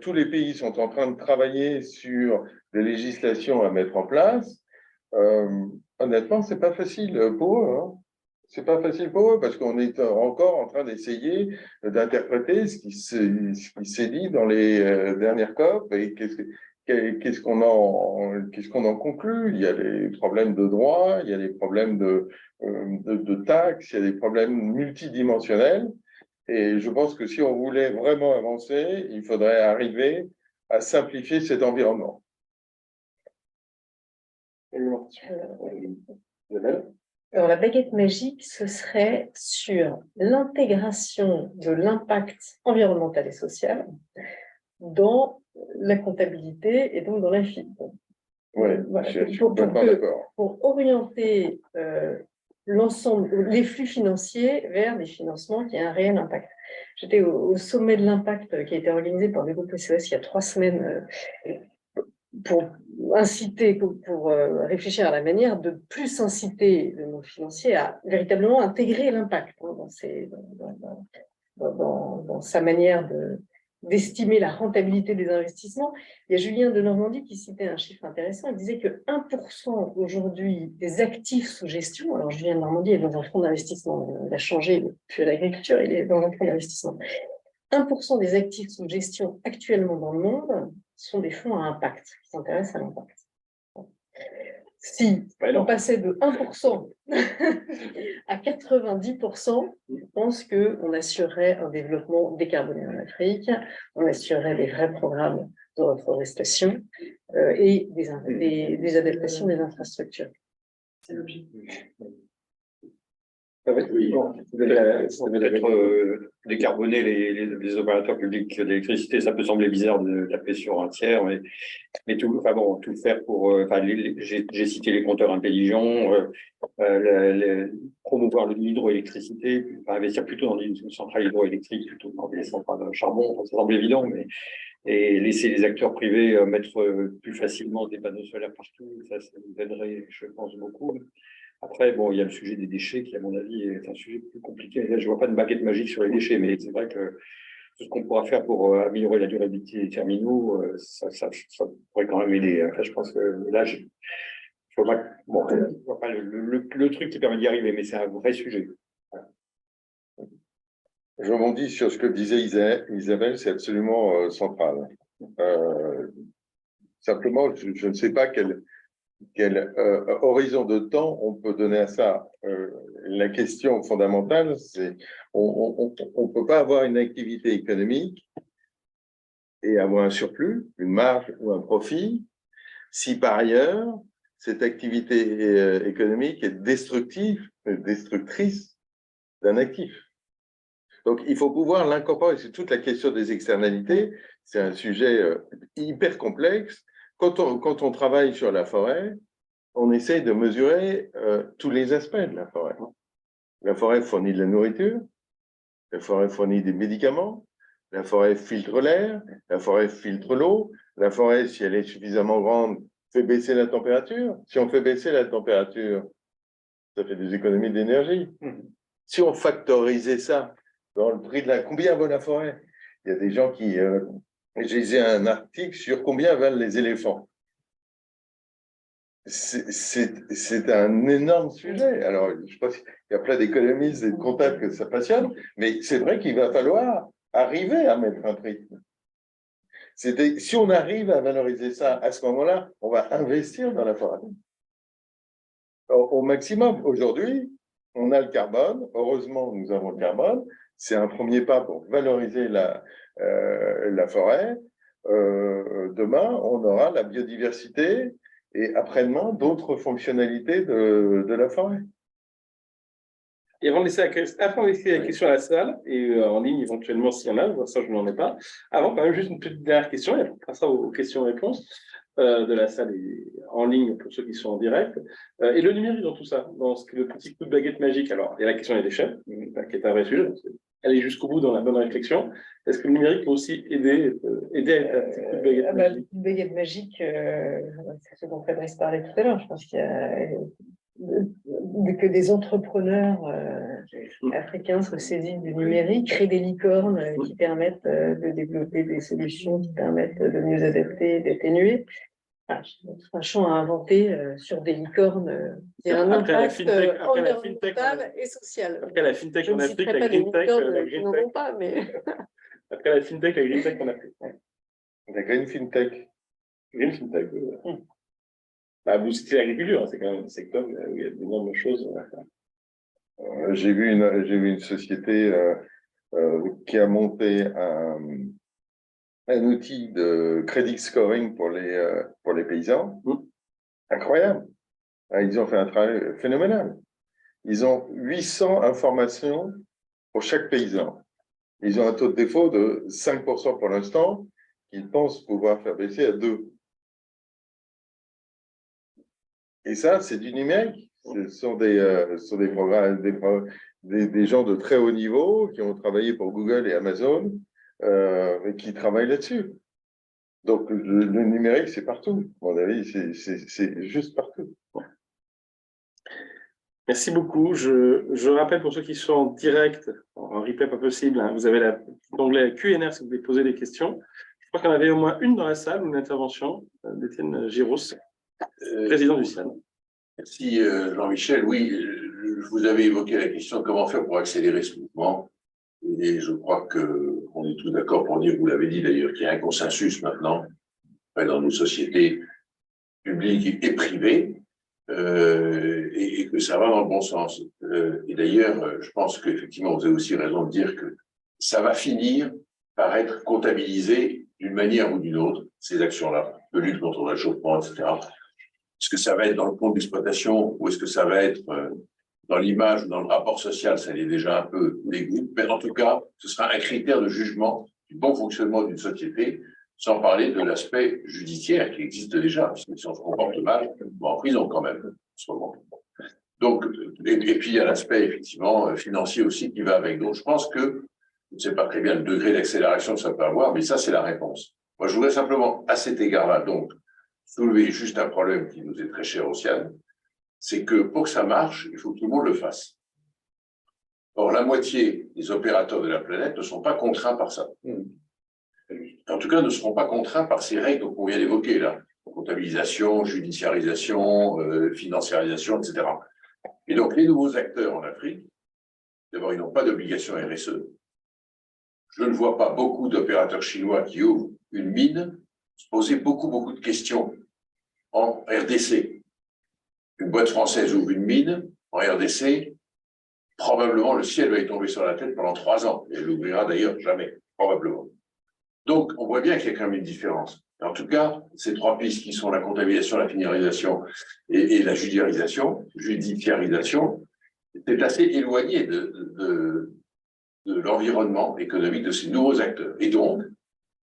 tous les pays sont en train de travailler sur des législations à mettre en place. Honnêtement, c'est pas facile pour eux. Hein. C'est pas facile pour eux parce qu'on est encore en train d'essayer d'interpréter ce qui s'est dit dans les dernières COP et qu'est-ce qu'on en conclut. Il y a les problèmes de droit, il y a les problèmes de taxes, il y a des problèmes multidimensionnels. Et je pense que si on voulait vraiment avancer, il faudrait arriver à simplifier cet environnement. Alors, la baguette magique, ce serait sur l'intégration de l'impact environnemental et social dans la comptabilité et donc dans l'INFI. Oui, voilà. je suis complètement d'accord. Pour orienter l'ensemble, les flux financiers vers des financements qui aient un réel impact. J'étais au sommet de l'impact qui a été organisé par le groupe SOS il y a 3 semaines pour inciter, pour réfléchir à la manière de plus inciter le monde financier à véritablement intégrer l'impact dans sa manière d'estimer la rentabilité des investissements. Il y a Julien de Normandie qui citait un chiffre intéressant. Il disait que 1% aujourd'hui des actifs sous gestion, alors Julien de Normandie est dans un fonds d'investissement, il a changé depuis l'agriculture, il est dans un fonds d'investissement. 1% des actifs sous gestion actuellement dans le monde sont des fonds à impact, qui s'intéressent à l'impact. Si on passait de 1% à 90%, je pense qu'on assurerait un développement décarboné en Afrique, on assurerait des vrais programmes de reforestation et des adaptations des infrastructures. C'est l'objectif. Oui, peut-être décarboner les opérateurs publics d'électricité, ça peut sembler bizarre de taper sur un tiers, mais tout faire pour. J'ai cité les compteurs intelligents, promouvoir l'hydroélectricité, investir plutôt dans une centrale hydroélectrique plutôt que dans des centrales à charbon, ça semble évident, et laisser les acteurs privés mettre plus facilement des panneaux solaires partout, ça nous aiderait, je pense, beaucoup. Après, bon, il y a le sujet des déchets qui, à mon avis, est un sujet plus compliqué. Là, je ne vois pas de baguette magique sur les déchets, mais c'est vrai que tout ce qu'on pourra faire pour améliorer la durabilité des terminaux, ça pourrait quand même aider. Enfin, je pense que là, Bon, je ne vois pas le truc qui permet d'y arriver, mais c'est un vrai sujet. Je rebondis sur ce que disait Isabelle, c'est absolument central. Simplement, je ne sais pas quel horizon de temps on peut donner à ça. La question fondamentale, c'est on ne peut pas avoir une activité économique et avoir un surplus, une marge ou un profit, si par ailleurs, cette activité économique est destructrice d'un actif. Donc, il faut pouvoir l'incorporer. C'est toute la question des externalités. C'est un sujet hyper complexe. Quand on travaille sur la forêt, on essaye de mesurer tous les aspects de la forêt. La forêt fournit de la nourriture, la forêt fournit des médicaments, la forêt filtre l'air, la forêt filtre l'eau, la forêt, si elle est suffisamment grande, fait baisser la température. Si on fait baisser la température, ça fait des économies d'énergie. Si on factorisait ça dans le prix de la... Combien vaut la forêt? Il y a des gens qui... J'ai lisé un article sur combien valent les éléphants. C'est un énorme sujet. Alors, je pense qu'il y a plein d'économistes et de comptables que ça passionne, mais c'est vrai qu'il va falloir arriver à mettre un prix. Si on arrive à valoriser ça, à ce moment-là, on va investir dans la forêt. Au maximum. Aujourd'hui, on a le carbone. Heureusement, nous avons le carbone. C'est un premier pas pour valoriser la forêt. Demain, on aura la biodiversité et après-demain, d'autres fonctionnalités de la forêt. Et avant de laisser la question à la salle, et en ligne éventuellement s'il y en a, ça je n'en ai pas, avant quand même juste une petite dernière question, et après on passera aux questions-réponses de la salle et en ligne pour ceux qui sont en direct. Et le numérique dans tout ça, dans le petit coup de baguette magique, alors il y a la question des déchets, qui est un vrai sujet, aller jusqu'au bout dans la bonne réflexion. Est-ce que le numérique peut aussi aider à être un petit coup de baguette magique? Le coup de baguette magique, c'est ce dont Fabrice parlait tout à l'heure. Je pense qu'il y a que des entrepreneurs africains se saisissent du numérique, créent des licornes qui permettent de développer des solutions qui permettent de mieux adapter, d'atténuer. Un champ à inventer sur des licornes qui a un impact environnemental et social. Après la FinTech Je en ne Afrique, citerai la pas des Green Tech, licornes la qui Green n'en Tech. ont pas, mais... Après la FinTech, la Green Tech en Afrique. La Green FinTech. Green FinTech. Bah, vous citez l'agriculture, c'est quand même un secteur où il y a d'énormes choses. J'ai vu une société qui a monté un outil de credit scoring pour les paysans. Incroyable. Ils ont fait un travail phénoménal. Ils ont 800 informations pour chaque paysan. Ils ont un taux de défaut de 5% pour l'instant, qu'ils pensent pouvoir faire baisser à 2%. Et ça, c'est du numérique. Ce sont des programmes, des gens de très haut niveau qui ont travaillé pour Google et Amazon et qui travaillent là-dessus. Donc, le numérique, c'est partout. À mon avis, c'est juste partout. Merci beaucoup. Je rappelle pour ceux qui sont en direct, en replay pas possible, hein, vous avez l'onglet Q&A si vous voulez poser des questions. Je crois qu'il y en avait au moins une dans la salle, une intervention d'Étienne Giros, président du CIAN. Merci Jean-Michel. Oui, vous avez évoqué la question de comment faire pour accélérer ce mouvement. Et je crois qu'on est tous d'accord pour dire, vous l'avez dit d'ailleurs, qu'il y a un consensus maintenant dans nos sociétés publiques et privées et que ça va dans le bon sens. Et d'ailleurs, je pense qu'effectivement, vous avez aussi raison de dire que ça va finir par être comptabilisé d'une manière ou d'une autre, ces actions-là, de lutte contre le réchauffement, etc. Est-ce que ça va être dans le compte d'exploitation ou est-ce que ça va être dans l'image ou dans le rapport social? Ça l'est déjà un peu les groupes, mais en tout cas, ce sera un critère de jugement du bon fonctionnement d'une société, sans parler de l'aspect judiciaire qui existe déjà, puisque si on se comporte mal, on va en prison quand même, en ce moment. Donc, et puis il y a l'aspect effectivement financier aussi qui va avec. Donc, je pense que, je ne sais pas très bien le degré d'accélération que ça peut avoir, mais ça, c'est la réponse. Moi, je voudrais simplement, à cet égard-là, donc, soulever juste un problème qui nous est très cher au CIAN, c'est que pour que ça marche, il faut que tout le monde le fasse. Or, la moitié des opérateurs de la planète ne sont pas contraints par ça. En tout cas, ne seront pas contraints par ces règles qu'on vient d'évoquer là. comptabilisation, judiciarisation, financiarisation, etc. Et donc, les nouveaux acteurs en Afrique, d'abord, ils n'ont pas d'obligation RSE. Je ne vois pas beaucoup d'opérateurs chinois qui ouvrent une mine se poser beaucoup de questions en RDC. Une boîte française ouvre une mine en RDC, probablement le ciel va y tomber sur la tête pendant 3 ans. Et elle l'ouvrira d'ailleurs jamais, probablement. Donc, on voit bien qu'il y a quand même une différence. En tout cas, ces 3 pistes qui sont la comptabilisation, la financiarisation et la judiciarisation, c'est assez éloigné de l'environnement économique de ces nouveaux acteurs. Et donc,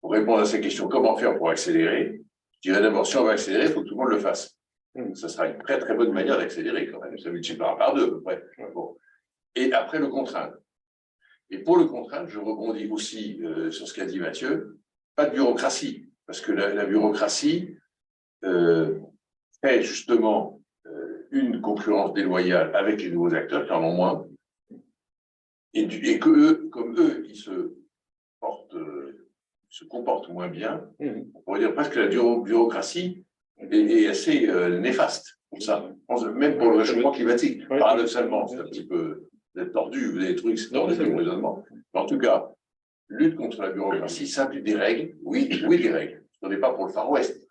pour répondre à ces questions, comment faire pour accélérer? Je dirais d'abord, si on va accélérer, il faut que tout le monde le fasse. Ça sera une très bonne manière d'accélérer quand même. Ça multipliera par 2 à peu près. Bon. Et après, le contraindre. Et pour le contraindre, je rebondis aussi sur ce qu'a dit Mathieu, pas de bureaucratie, parce que la bureaucratie fait justement une concurrence déloyale avec les nouveaux acteurs qui en ont moins, et que eux, comme eux, ils se comportent moins bien, on pourrait dire presque que la bureaucratie est assez néfaste pour ça, même pour le réchauffement climatique. Paradoxalement, c'est un petit peu tordu, vous avez des trucs, c'est tordu comme raisonnement. Mais en tout cas, lutte contre la bureaucratie, ça implique des règles, oui, des règles. Ce n'est pas pour le Far West,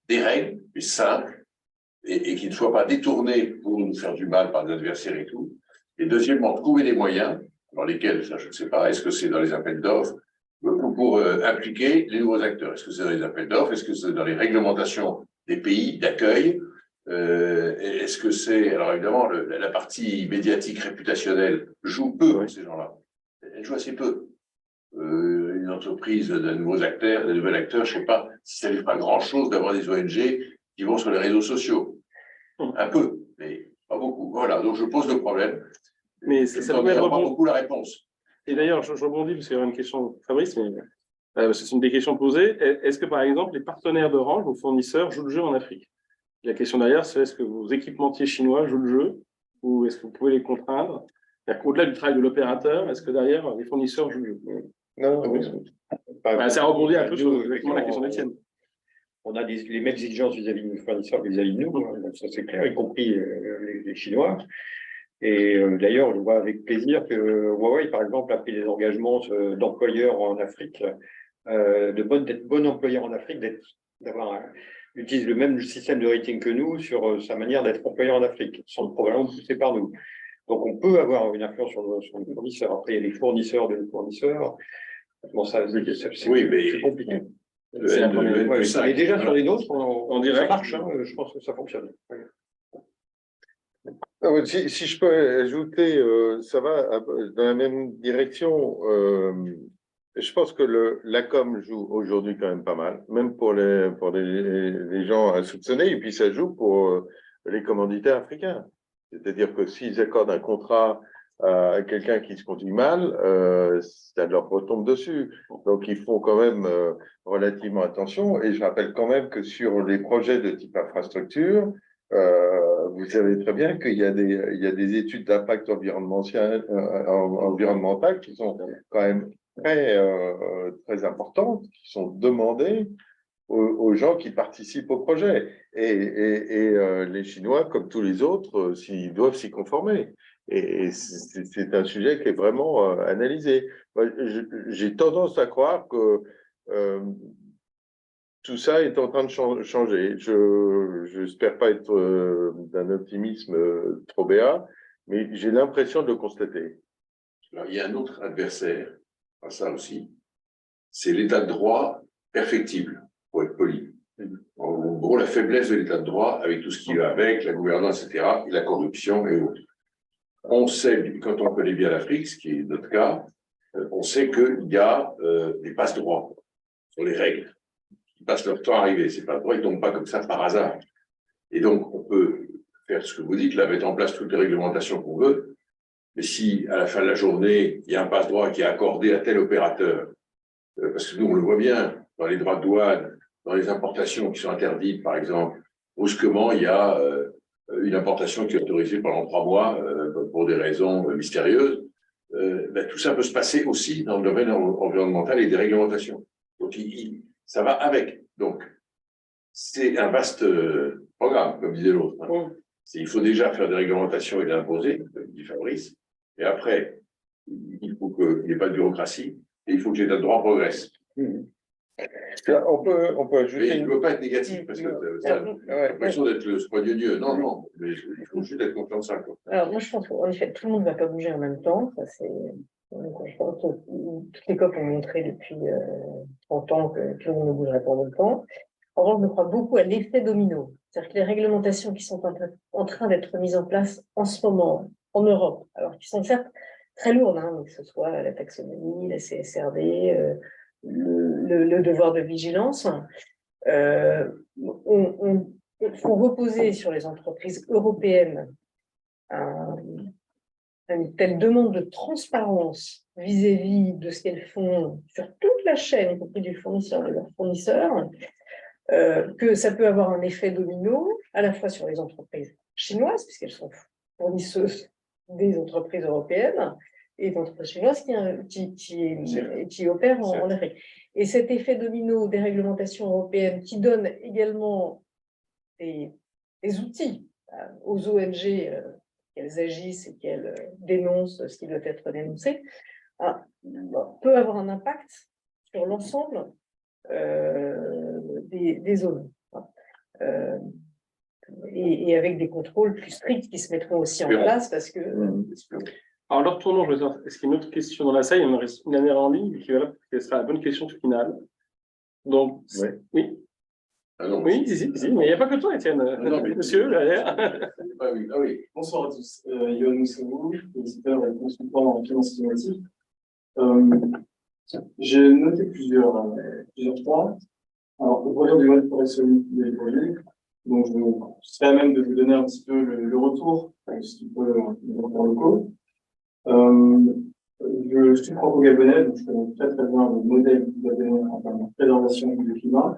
des règles, mais simples, et qui ne soient pas détournées pour nous faire du mal par des adversaires et tout. Et deuxièmement, trouver des moyens, dans lesquels, ça je ne sais pas, est-ce que c'est dans les appels d'offres, pour impliquer les nouveaux acteurs? Est-ce que c'est dans les appels d'offres? Est-ce que c'est dans les réglementations des pays d'accueil? Est-ce que c'est... Alors évidemment, la partie médiatique réputationnelle joue peu pour ces gens-là. Elle joue assez peu. Une entreprise d'un nouvel acteur, je ne sais pas si ça ne fait pas grand-chose d'avoir des ONG qui vont sur les réseaux sociaux. Un peu, mais pas beaucoup. Voilà, donc je pose le problème. Mais ça peut pas être beaucoup la réponse. Et d'ailleurs, je rebondis parce qu'il y a une question, Fabrice, mais c'est une des questions posées. Est-ce que, par exemple, les partenaires d'Orange, vos fournisseurs, jouent le jeu en Afrique? La question derrière, c'est est-ce que vos équipementiers chinois jouent le jeu ou est-ce que vous pouvez les contraindre? Au-delà du travail de l'opérateur, est-ce que derrière, les fournisseurs jouent le jeu? Non, Ça rebondit un peu sur exactement la question d'Étienne. On a les mêmes exigences vis-à-vis de nos fournisseurs, vis-à-vis de nous, donc ça c'est clair, y compris les Chinois. Et d'ailleurs, je vois avec plaisir que Huawei, par exemple, a pris des engagements d'employeurs en Afrique, d'être bon employeur en Afrique, utilise le même système de rating que nous sur sa manière d'être employeur en Afrique, sans probablement pousser par nous. Donc, on peut avoir une influence sur nos fournisseurs. Après, il y a les fournisseurs de nos fournisseurs. Bon, ça, c'est compliqué. Mais déjà, sur les nôtres, ça marche. Je pense que ça fonctionne. Si je peux ajouter, ça va dans la même direction. Je pense que la com joue aujourd'hui quand même pas mal, même pour les gens à soupçonner, et puis ça joue pour les commanditaires africains. C'est-à-dire que s'ils accordent un contrat à quelqu'un qui se conduit mal, ça leur retombe dessus. Donc ils font quand même relativement attention. Et je rappelle quand même que sur les projets de type infrastructure, vous savez très bien qu'il y a des études d'impact environnemental qui sont quand même très importantes, qui sont demandées aux gens qui participent au projet. Et les Chinois, comme tous les autres, doivent s'y conformer. Et c'est un sujet qui est vraiment analysé. J'ai tendance à croire que tout ça est en train de changer. Je n'espère pas être d'un optimisme trop béat, mais j'ai l'impression de le constater. Alors, il y a un autre adversaire à ça aussi, c'est l'état de droit perfectible, pour être poli. En gros, la faiblesse de l'état de droit, avec tout ce qui va avec, la gouvernance, etc., et la corruption et autres. On sait, quand on connaît bien l'Afrique, ce qui est notre cas, on sait qu'il y a des passe-droits sur les règles. Ils passent leur temps à arriver. Ces passe-droits, ils ne tombent pas comme ça par hasard. Et donc, on peut faire ce que vous dites, là, mettre en place toutes les réglementations qu'on veut, mais si, à la fin de la journée, il y a un passe-droit qui est accordé à tel opérateur, parce que nous, on le voit bien, dans les droits de douane, dans les importations qui sont interdites, par exemple, brusquement, il y a une importation qui est autorisée pendant 3 mois pour des raisons mystérieuses. Tout ça peut se passer aussi dans le domaine environnemental et des réglementations. Donc, ça va avec. Donc, c'est un vaste programme, comme disait l'autre. Hein. Il faut déjà faire des réglementations et l'imposer, comme dit Fabrice, et après, il faut qu'il n'y ait pas de bureaucratie, et il faut que l'état de droit progresse. On peut Mais ajouter il ne une... peut pas être négatif, parce que ça a l'impression d'être le soi de Dieu. Non, non, mais il faut juste être conscient de ça. Quoi. Alors, moi, je pense qu'en effet, tout le monde ne va pas bouger en même temps. Ça, c'est... Je pense que toutes les COP ont montré depuis 30 ans que tout le monde ne bougerait pas en même temps. En revanche, je crois beaucoup à l'effet domino. C'est-à-dire que les réglementations qui sont en train d'être mises en place en ce moment en Europe, alors qui sont certes très lourdes, hein, que ce soit la taxonomie, la CSRD, le devoir de vigilance, font reposer sur les entreprises européennes une telle demande de transparence vis-à-vis de ce qu'elles font sur toute la chaîne, y compris du fournisseur et de leurs fournisseurs, que ça peut avoir un effet domino, à la fois sur les entreprises chinoises, puisqu'elles sont fournisseuses des entreprises européennes, et des entreprises chinoises qui opèrent en Afrique. Et cet effet domino des réglementations européennes qui donne également des outils aux ONG qu'elles agissent et qu'elles dénoncent ce qui doit être dénoncé, peut avoir un impact sur l'ensemble des zones. Et avec des contrôles plus stricts qui se mettront aussi en place parce que... Alors, leur tournant, je veux dire, est-ce qu'il y a une autre question dans la salle? Il me reste une dernière en ligne qui sera la bonne question finale. Donc, oui. Ah non, Oui, si, mais il n'y a pas que toi, Étienne. Monsieur, derrière. Ah oui, ah oui. Bonsoir à tous. Yohann Moussabou, éditeur et consultant en finance climatique. J'ai noté plusieurs points. Alors, au regard du mode forêt solide de l'évoluer, donc je serais à même de vous donner un petit peu le retour de ce qui peut faire locaux. Je suis franco-gabonais, donc je connais très très bien le modèle gabonais en termes de préservation du climat.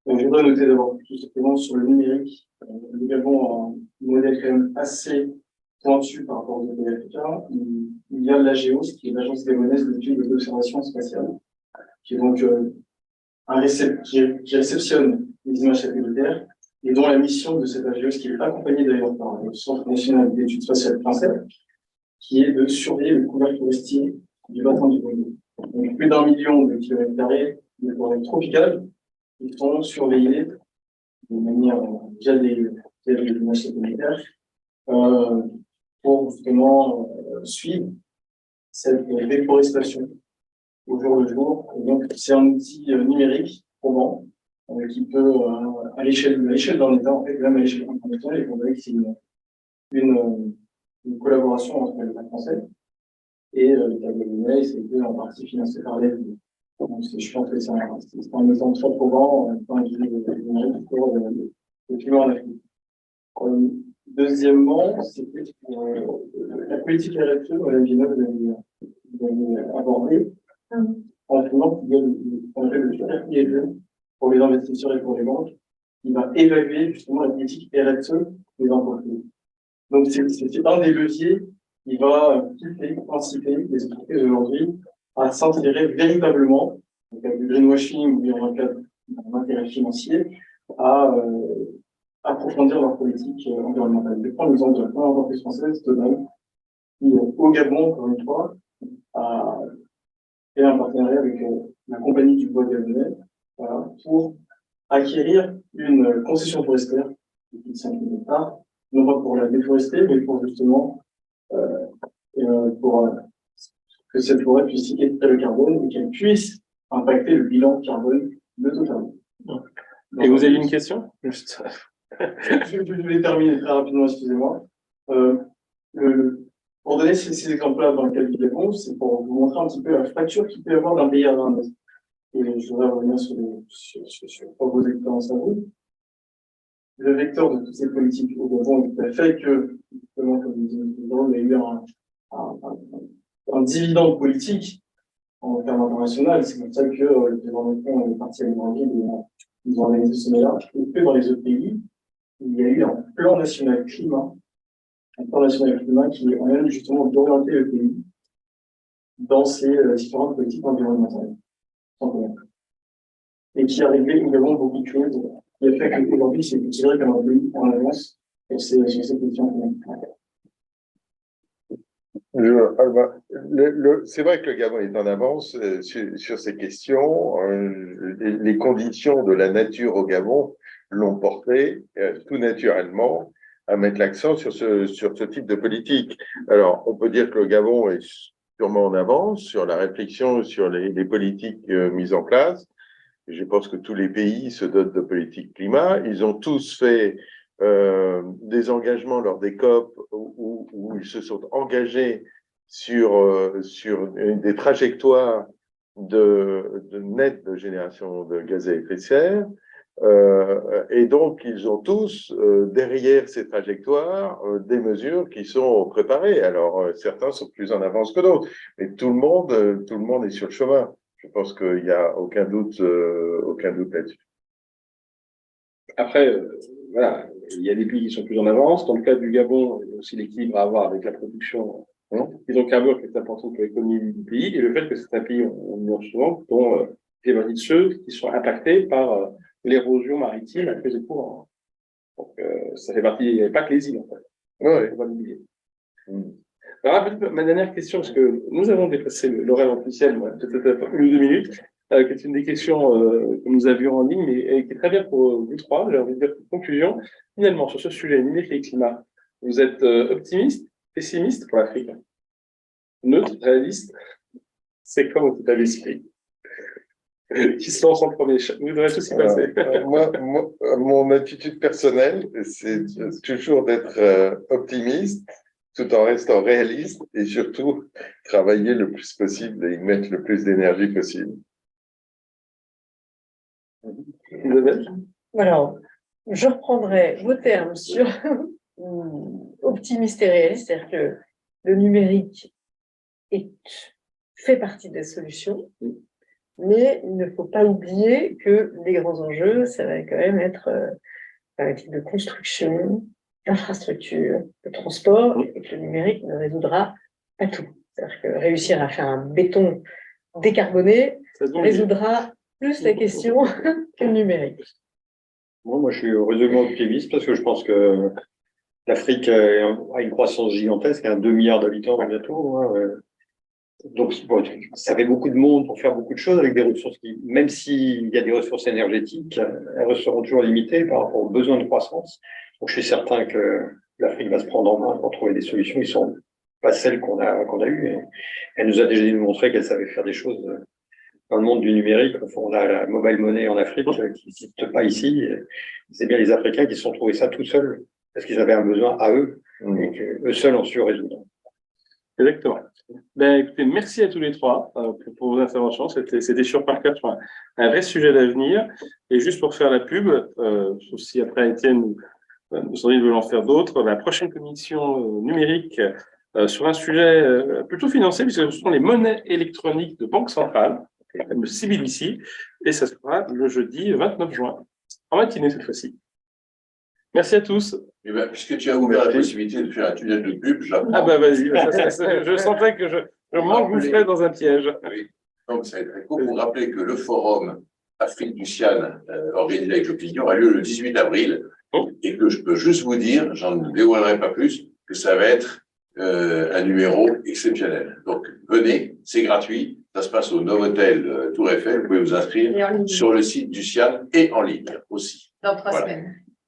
Donc, je voudrais noter d'abord tout simplement sur le numérique. Le Gabon a un modèle quand même assez pointu par rapport aux pays africains. Il y a l'AGEOS, qui est l'Agence gabonaise d'études et d'observation spatiale, qui est donc qui réceptionne les images satellitaires et dont la mission de cette AGEOS, qui est accompagnée d'ailleurs par le Centre national d'études spatiales français, qui est de surveiller le couvert forestier du bassin du Congo. Donc, plus d'1 million de kilomètres carrés de forêt tropicale qui sont surveillés de manière via les images satellitaires pour justement suivre cette déforestation au jour le jour. Et donc, c'est un outil numérique probant qui peut, à l'échelle d'un État, en fait, même à l'échelle internationale, et on dirait que c'est une collaboration entre l'État français et l'État gabonais, c'était en partie financé par l'AFD. Donc, je pense que c'est un exemple très probant pour le climat en Afrique. Deuxièmement, c'était la politique RSE, Mme Guénot, vous avez abordé, en faisant qu'il y a le critère ISE pour les investisseurs et pour les banques, qui va évaluer justement la politique RSE des entreprises. Donc, c'est un des leviers qui va inciter les entreprises aujourd'hui à s'intégrer véritablement, dans le cadre du greenwashing ou dans le cadre d'un intérêt financier, à approfondir leur politique environnementale. Je vais prendre l'exemple de la première entreprise française, Total, qui, au Gabon, encore une fois, a fait un partenariat avec la compagnie du bois gabonais pour acquérir une concession forestière de plus de 5 000 hectares, non pas pour la déforester, mais pour justement pour que cette forêt puisse séquestrer le carbone et qu'elle puisse impacter le bilan carbone de Total. Et vous avez une question? Juste. Je vais terminer très rapidement, excusez-moi. Pour donner ces exemples-là dans le cas du Gabon, c'est pour vous montrer un petit peu la fracture qu'il peut y avoir d'un pays à un autre. Et je voudrais revenir sur vos expériences à vous. Le vecteur de toutes ces politiques au Gabon fait que, justement, comme vous dites, il y a eu un dividende politique en termes internationaux. C'est comme ça que le président Macron est parti à l'étranger, ils ont organisé ce sommet-là. Et que dans les autres pays, il y a eu un plan national climat qui a justement d'orienter le pays dans ses différentes politiques environnementales. Et qui a réglé également beaucoup de choses le fait qu'aujourd'hui, c'est considéré comme un pays en avance sur ces questions. C'est vrai que le Gabon est en avance sur ces questions. Les conditions de la nature au Gabon l'ont porté tout naturellement à mettre l'accent sur ce type de politique. Alors, on peut dire que le Gabon est sûrement en avance sur la réflexion sur les politiques mises en place. Je pense que tous les pays se dotent de politiques climat. Ils ont tous fait des engagements lors des COP où ils se sont engagés sur des trajectoires de net de génération de gaz à effet de serre. Et donc, ils ont tous, derrière ces trajectoires, des mesures qui sont préparées. Alors, certains sont plus en avance que d'autres, mais tout le monde est sur le chemin. Je pense qu'il n'y a aucun doute là-dessus. Après, voilà, il y a des pays qui sont plus en avance. Dans le cas du Gabon, il y a aussi l'équilibre à avoir avec la production d'hydrocarbures qui est importante pour l'économie du pays et le fait que c'est un pays, on ignore souvent, dont fait partie de ceux qui sont impactés par l'érosion maritime à cause des courants. Donc, ça fait partie, il n'y avait pas que les îles, en fait. Ouais. On va l'oublier. Alors, ma dernière question, parce que nous avons dépassé l'horaire officiel, peut-être 1 ou 2 minutes, qui est une des questions que nous avions en ligne et qui est très bien pour vous trois. J'ai envie de dire, conclusion. Finalement, sur ce sujet numérique et climat, vous êtes optimiste, pessimiste pour l'Afrique? Neutre, réaliste? C'est comme au état d'esprit. Qui se lance en premier? Vous devriez tous y passer. Mon attitude personnelle, c'est toujours d'être optimiste, tout en restant réaliste et surtout travailler le plus possible et y mettre le plus d'énergie possible. Isabelle? Alors, je reprendrai vos termes sur optimiste et réaliste, c'est-à-dire que le numérique fait partie des solutions, mais il ne faut pas oublier que les grands enjeux, ça va quand même être un type de construction, d'infrastructure, de transport, et que le numérique ne résoudra pas tout. C'est-à-dire que réussir à faire un béton décarboné résoudra plus la question que le numérique. Moi, je suis résolument optimiste parce que je pense que l'Afrique a une croissance gigantesque, 2 milliards d'habitants bientôt. Donc, bon, ça fait beaucoup de monde pour faire beaucoup de choses avec des ressources qui, même s'il y a des ressources énergétiques, elles resteront toujours limitées par rapport aux besoins de croissance. Donc, je suis certain que l'Afrique va se prendre en main pour trouver des solutions qui ne sont pas celles qu'on a eues. Et elle nous a déjà démontré qu'elle savait faire des choses dans le monde du numérique. On a la mobile money en Afrique qui n'existe pas ici. C'est bien les Africains qui se sont trouvés ça tout seuls parce qu'ils avaient un besoin à eux et qu'eux seuls ont su résoudre. Exactement. Ben, écoutez, merci à tous les trois pour vos interventions. C'était sur Parker sur un vrai sujet d'avenir. Et juste pour faire la pub, sauf si après Étienne ou Sandrine veulent en faire d'autres, la prochaine commission numérique sur un sujet plutôt financier, puisque ce sont les monnaies électroniques de banque centrale, le CBDC, et ça sera le jeudi 29 juin, en matinée cette fois-ci. Merci à tous. Eh ben, puisque tu as ouvert la possibilité de faire un tunnel de pub, j'apprends. Ah bah vas-y, je sentais que je m'engouffrais dans un piège. Oui. Donc, ça va être très court pour rappeler que le forum Afrique du Sian, organisé avec l'opinion, a lieu le 18 avril. Et que je peux juste vous dire, j'en ne dévoilerai pas plus, que ça va être un numéro exceptionnel. Donc, venez, c'est gratuit. Ça se passe au Novotel Tour Eiffel. Vous pouvez vous inscrire sur le site du Sian et en ligne aussi. Dans 3 semaines.